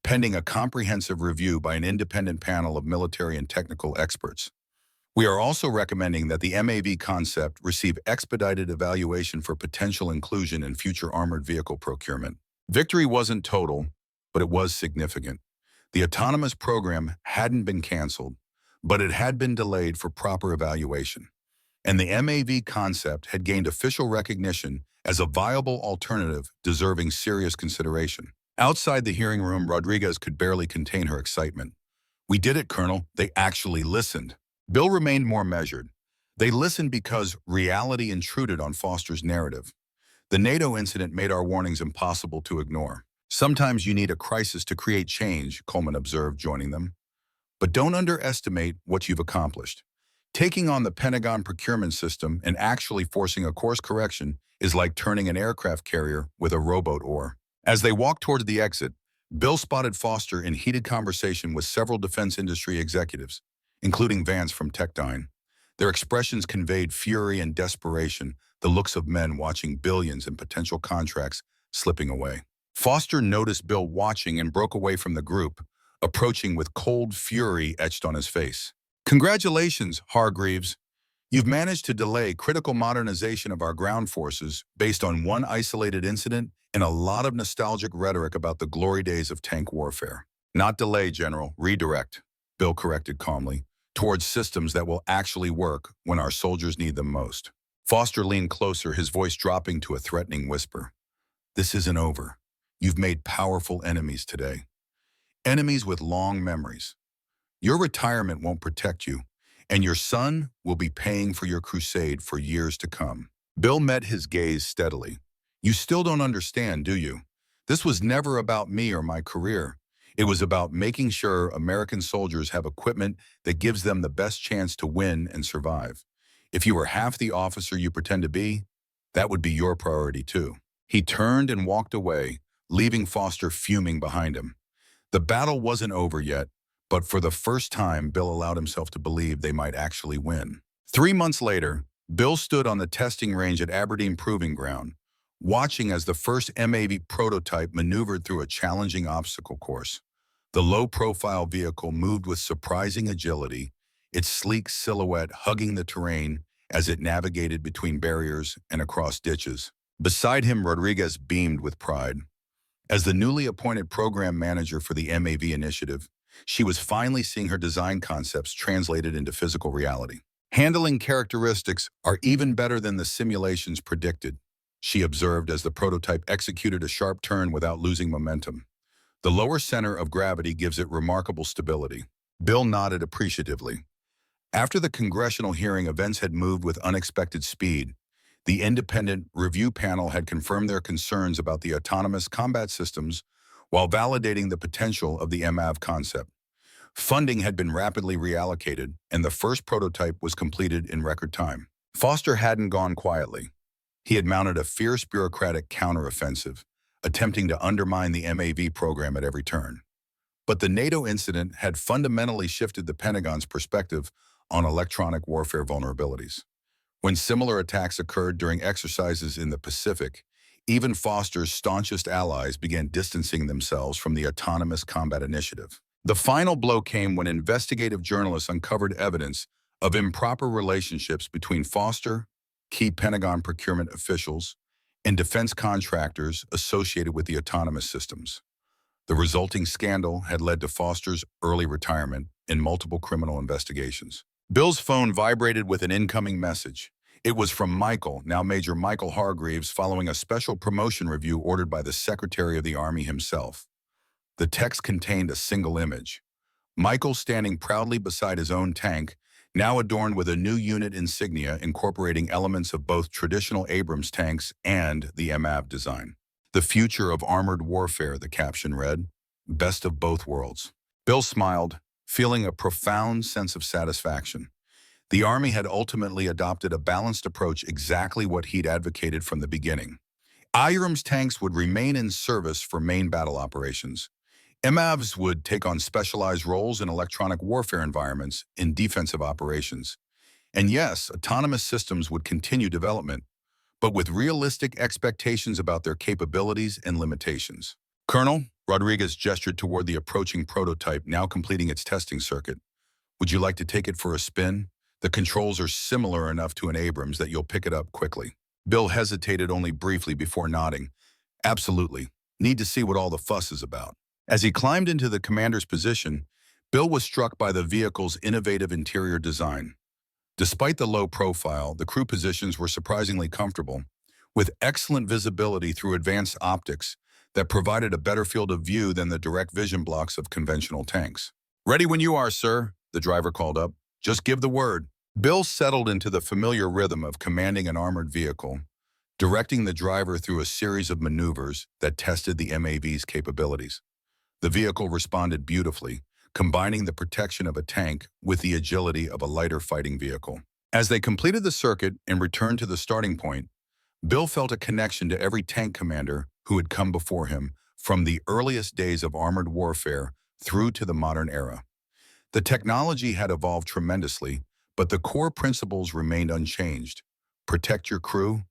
pending a comprehensive review by an independent panel of military and technical experts. We are also recommending that the MAV concept receive expedited evaluation for potential inclusion in future armored vehicle procurement. Victory wasn't total, but it was significant. The autonomous program hadn't been canceled, but it had been delayed for proper evaluation. And the MAV concept had gained official recognition as a viable alternative deserving serious consideration. Outside the hearing room, Rodriguez could barely contain her excitement. We did it, Colonel. They actually listened. Bill remained more measured. They listened because reality intruded on Foster's narrative. The NATO incident made our warnings impossible to ignore. Sometimes you need a crisis to create change, Coleman observed, joining them. But don't underestimate what you've accomplished. Taking on the Pentagon procurement system and actually forcing a course correction is like turning an aircraft carrier with a rowboat oar. As they walked toward the exit, Bill spotted Foster in heated conversation with several defense industry executives, including Vance from Techdyne. Their expressions conveyed fury and desperation, the looks of men watching billions in potential contracts slipping away. Foster noticed Bill watching and broke away from the group, approaching with cold fury etched on his face. Congratulations, Hargreaves. You've managed to delay critical modernization of our ground forces based on one isolated incident and a lot of nostalgic rhetoric about the glory days of tank warfare. Not delay, General, redirect, Bill corrected calmly, towards systems that will actually work when our soldiers need them most. Foster leaned closer, his voice dropping to a threatening whisper. This isn't over. You've made powerful enemies today. Enemies with long memories. Your retirement won't protect you, and your son will be paying for your crusade for years to come. Bill met his gaze steadily. You still don't understand, do you? This was never about me or my career. It was about making sure American soldiers have equipment that gives them the best chance to win and survive. If you were half the officer you pretend to be, that would be your priority too. He turned and walked away, leaving Foster fuming behind him. The battle wasn't over yet, but for the first time, Bill allowed himself to believe they might actually win. 3 months later, Bill stood on the testing range at Aberdeen Proving Ground, watching as the first MAV prototype maneuvered through a challenging obstacle course. The low-profile vehicle moved with surprising agility, its sleek silhouette hugging the terrain as it navigated between barriers and across ditches. Beside him, Rodriguez beamed with pride. As the newly appointed program manager for the MAV initiative, she was finally seeing her design concepts translated into physical reality. Handling characteristics are even better than the simulations predicted, she observed as the prototype executed a sharp turn without losing momentum. The lower center of gravity gives it remarkable stability. Bill nodded appreciatively. After the congressional hearing, events had moved with unexpected speed. The independent review panel had confirmed their concerns about the autonomous combat systems while validating the potential of the MAV concept. Funding had been rapidly reallocated, and the first prototype was completed in record time. Foster hadn't gone quietly. He had mounted a fierce bureaucratic counteroffensive, attempting to undermine the MAV program at every turn. But the NATO incident had fundamentally shifted the Pentagon's perspective on electronic warfare vulnerabilities. When similar attacks occurred during exercises in the Pacific, even Foster's staunchest allies began distancing themselves from the autonomous combat initiative. The final blow came when investigative journalists uncovered evidence of improper relationships between Foster, key Pentagon procurement officials, and defense contractors associated with the autonomous systems. The resulting scandal had led to Foster's early retirement and multiple criminal investigations. Bill's phone vibrated with an incoming message. It was from Michael, now Major Michael Hargreaves, following a special promotion review ordered by the Secretary of the Army himself. The text contained a single image. Michael standing proudly beside his own tank, now adorned with a new unit insignia incorporating elements of both traditional Abrams tanks and the MAV design. The future of armored warfare, the caption read, best of both worlds. Bill smiled, feeling a profound sense of satisfaction. The Army had ultimately adopted a balanced approach, exactly what he'd advocated from the beginning. Abrams tanks would remain in service for main battle operations. MAVs would take on specialized roles in electronic warfare environments in defensive operations. And yes, autonomous systems would continue development, but with realistic expectations about their capabilities and limitations. Colonel, Rodriguez gestured toward the approaching prototype now completing its testing circuit. Would you like to take it for a spin? The controls are similar enough to an Abrams that you'll pick it up quickly. Bill hesitated only briefly before nodding. Absolutely. Need to see what all the fuss is about. As he climbed into the commander's position, Bill was struck by the vehicle's innovative interior design. Despite the low profile, the crew positions were surprisingly comfortable, with excellent visibility through advanced optics that provided a better field of view than the direct vision blocks of conventional tanks. Ready when you are, sir, the driver called up. Just give the word. Bill settled into the familiar rhythm of commanding an armored vehicle, directing the driver through a series of maneuvers that tested the MAV's capabilities. The vehicle responded beautifully, combining the protection of a tank with the agility of a lighter fighting vehicle. As they completed the circuit and returned to the starting point, Bill felt a connection to every tank commander who had come before him from the earliest days of armored warfare through to the modern era. The technology had evolved tremendously, but the core principles remained unchanged. Protect your crew,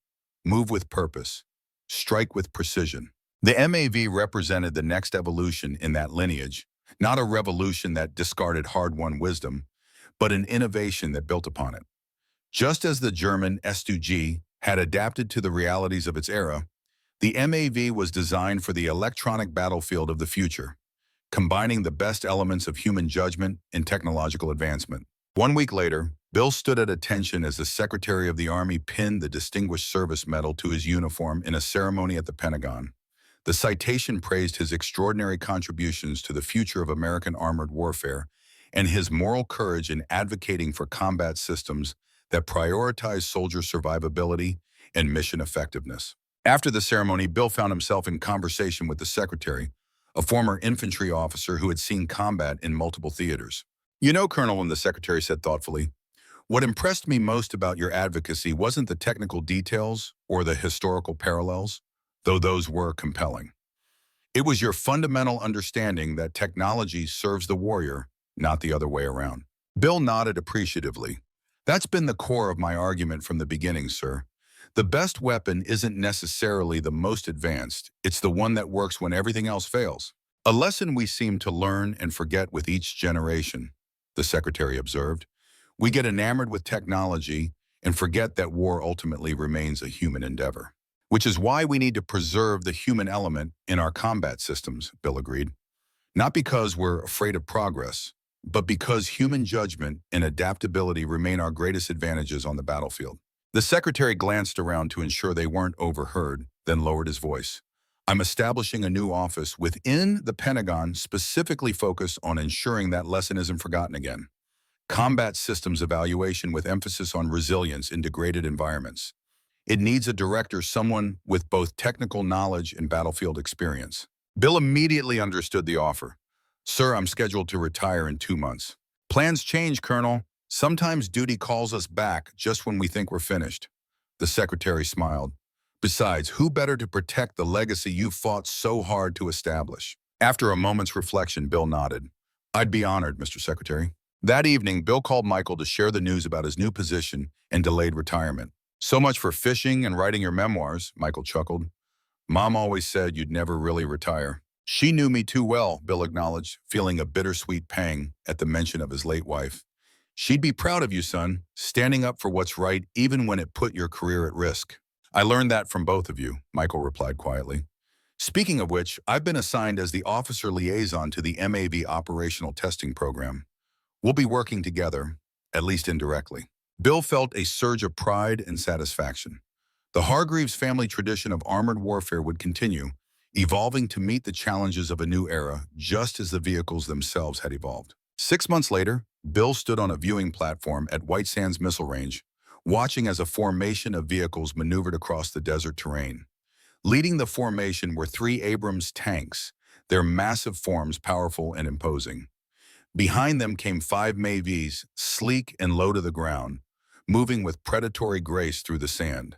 move with purpose, strike with precision. The MAV represented the next evolution in that lineage, not a revolution that discarded hard-won wisdom, but an innovation that built upon it. Just as the German S2G had adapted to the realities of its era, the MAV was designed for the electronic battlefield of the future, combining the best elements of human judgment and technological advancement. 1 week later, Bill stood at attention as the Secretary of the Army pinned the Distinguished Service Medal to his uniform in a ceremony at the Pentagon. The citation praised his extraordinary contributions to the future of American armored warfare and his moral courage in advocating for combat systems that prioritize soldier survivability and mission effectiveness. After the ceremony, Bill found himself in conversation with the secretary, a former infantry officer who had seen combat in multiple theaters. You know, Colonel, the secretary said thoughtfully, what impressed me most about your advocacy wasn't the technical details or the historical parallels, though those were compelling. It was your fundamental understanding that technology serves the warrior, not the other way around. Bill nodded appreciatively. That's been the core of my argument from the beginning, sir. The best weapon isn't necessarily the most advanced. It's the one that works when everything else fails. A lesson we seem to learn and forget with each generation, the secretary observed. We get enamored with technology and forget that war ultimately remains a human endeavor. Which is why we need to preserve the human element in our combat systems, Bill agreed. Not because we're afraid of progress, but because human judgment and adaptability remain our greatest advantages on the battlefield. The secretary glanced around to ensure they weren't overheard, then lowered his voice. I'm establishing a new office within the Pentagon specifically focused on ensuring that lesson isn't forgotten again. Combat systems evaluation with emphasis on resilience in degraded environments. It needs a director, someone with both technical knowledge and battlefield experience. Bill immediately understood the offer. Sir, I'm scheduled to retire in 2 months. Plans change, Colonel. Sometimes duty calls us back just when we think we're finished. The secretary smiled. Besides, who better to protect the legacy you fought so hard to establish? After a moment's reflection, Bill nodded. I'd be honored, Mr. Secretary. That evening, Bill called Michael to share the news about his new position and delayed retirement. So much for fishing and writing your memoirs, Michael chuckled. Mom always said you'd never really retire. She knew me too well, Bill acknowledged, feeling a bittersweet pang at the mention of his late wife. She'd be proud of you, son, standing up for what's right even when it put your career at risk. I learned that from both of you, Michael replied quietly. Speaking of which, I've been assigned as the officer liaison to the MAV operational testing program. We'll be working together, at least indirectly. Bill felt a surge of pride and satisfaction. The Hargreaves family tradition of armored warfare would continue, evolving to meet the challenges of a new era, just as the vehicles themselves had evolved. 6 months later, Bill stood on a viewing platform at White Sands Missile Range, watching as a formation of vehicles maneuvered across the desert terrain. Leading the formation were 3 Abrams tanks, their massive forms powerful and imposing. Behind them came 5 Mavs, sleek and low to the ground, moving with predatory grace through the sand.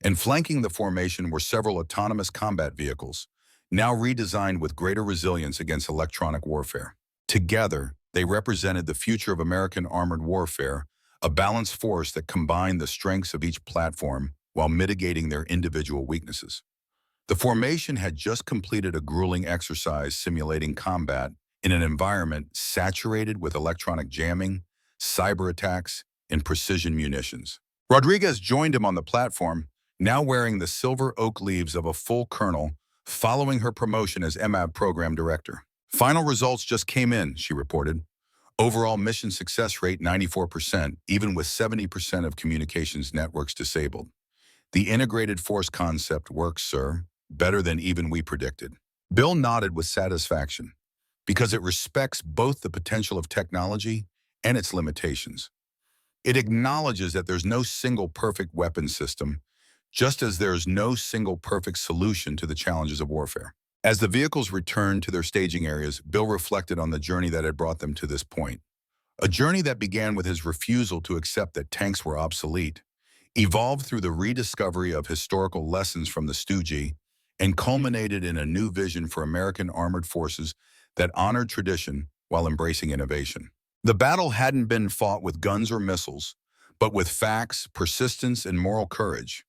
And flanking the formation were several autonomous combat vehicles, now redesigned with greater resilience against electronic warfare. Together, they represented the future of American armored warfare, a balanced force that combined the strengths of each platform while mitigating their individual weaknesses. The formation had just completed a grueling exercise simulating combat in an environment saturated with electronic jamming, cyber attacks, and precision munitions. Rodriguez joined him on the platform, now wearing the silver oak leaves of a full colonel, following her promotion as MAB program director. Final results just came in, she reported. Overall mission success rate 94%, even with 70% of communications networks disabled. The integrated force concept works, sir, better than even we predicted. Bill nodded with satisfaction, because it respects both the potential of technology and its limitations. It acknowledges that there's no single perfect weapon system, just as there's no single perfect solution to the challenges of warfare. As the vehicles returned to their staging areas, Bill reflected on the journey that had brought them to this point. A journey that began with his refusal to accept that tanks were obsolete, evolved through the rediscovery of historical lessons from the Stoogie, and culminated in a new vision for American armored forces that honored tradition while embracing innovation. The battle hadn't been fought with guns or missiles, but with facts, persistence, and moral courage.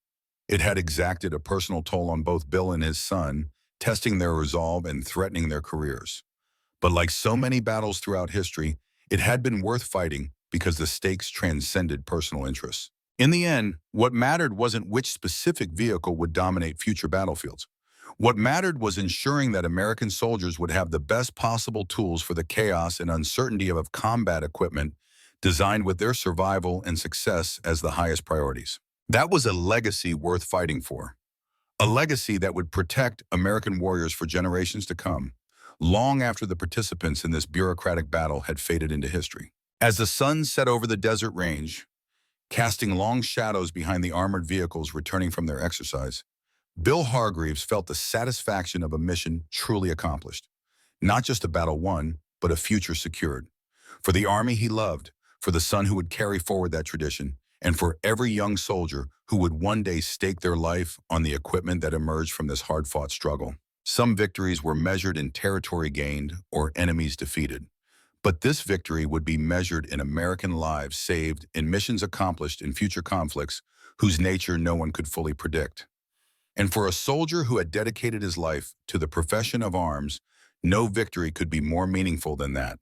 It had exacted a personal toll on both Bill and his son, testing their resolve and threatening their careers. But like so many battles throughout history, it had been worth fighting because the stakes transcended personal interests. In the end, what mattered wasn't which specific vehicle would dominate future battlefields. What mattered was ensuring that American soldiers would have the best possible tools for the chaos and uncertainty of combat equipment designed with their survival and success as the highest priorities. That was a legacy worth fighting for. A legacy that would protect American warriors for generations to come, long after the participants in this bureaucratic battle had faded into history. As the sun set over the desert range, casting long shadows behind the armored vehicles returning from their exercise, Bill Hargreaves felt the satisfaction of a mission truly accomplished. Not just a battle won, but a future secured. For the army he loved, for the son who would carry forward that tradition, and for every young soldier who would one day stake their life on the equipment that emerged from this hard-fought struggle. Some victories were measured in territory gained or enemies defeated. But this victory would be measured in American lives saved, in missions accomplished in future conflicts whose nature no one could fully predict. And for a soldier who had dedicated his life to the profession of arms, no victory could be more meaningful than that.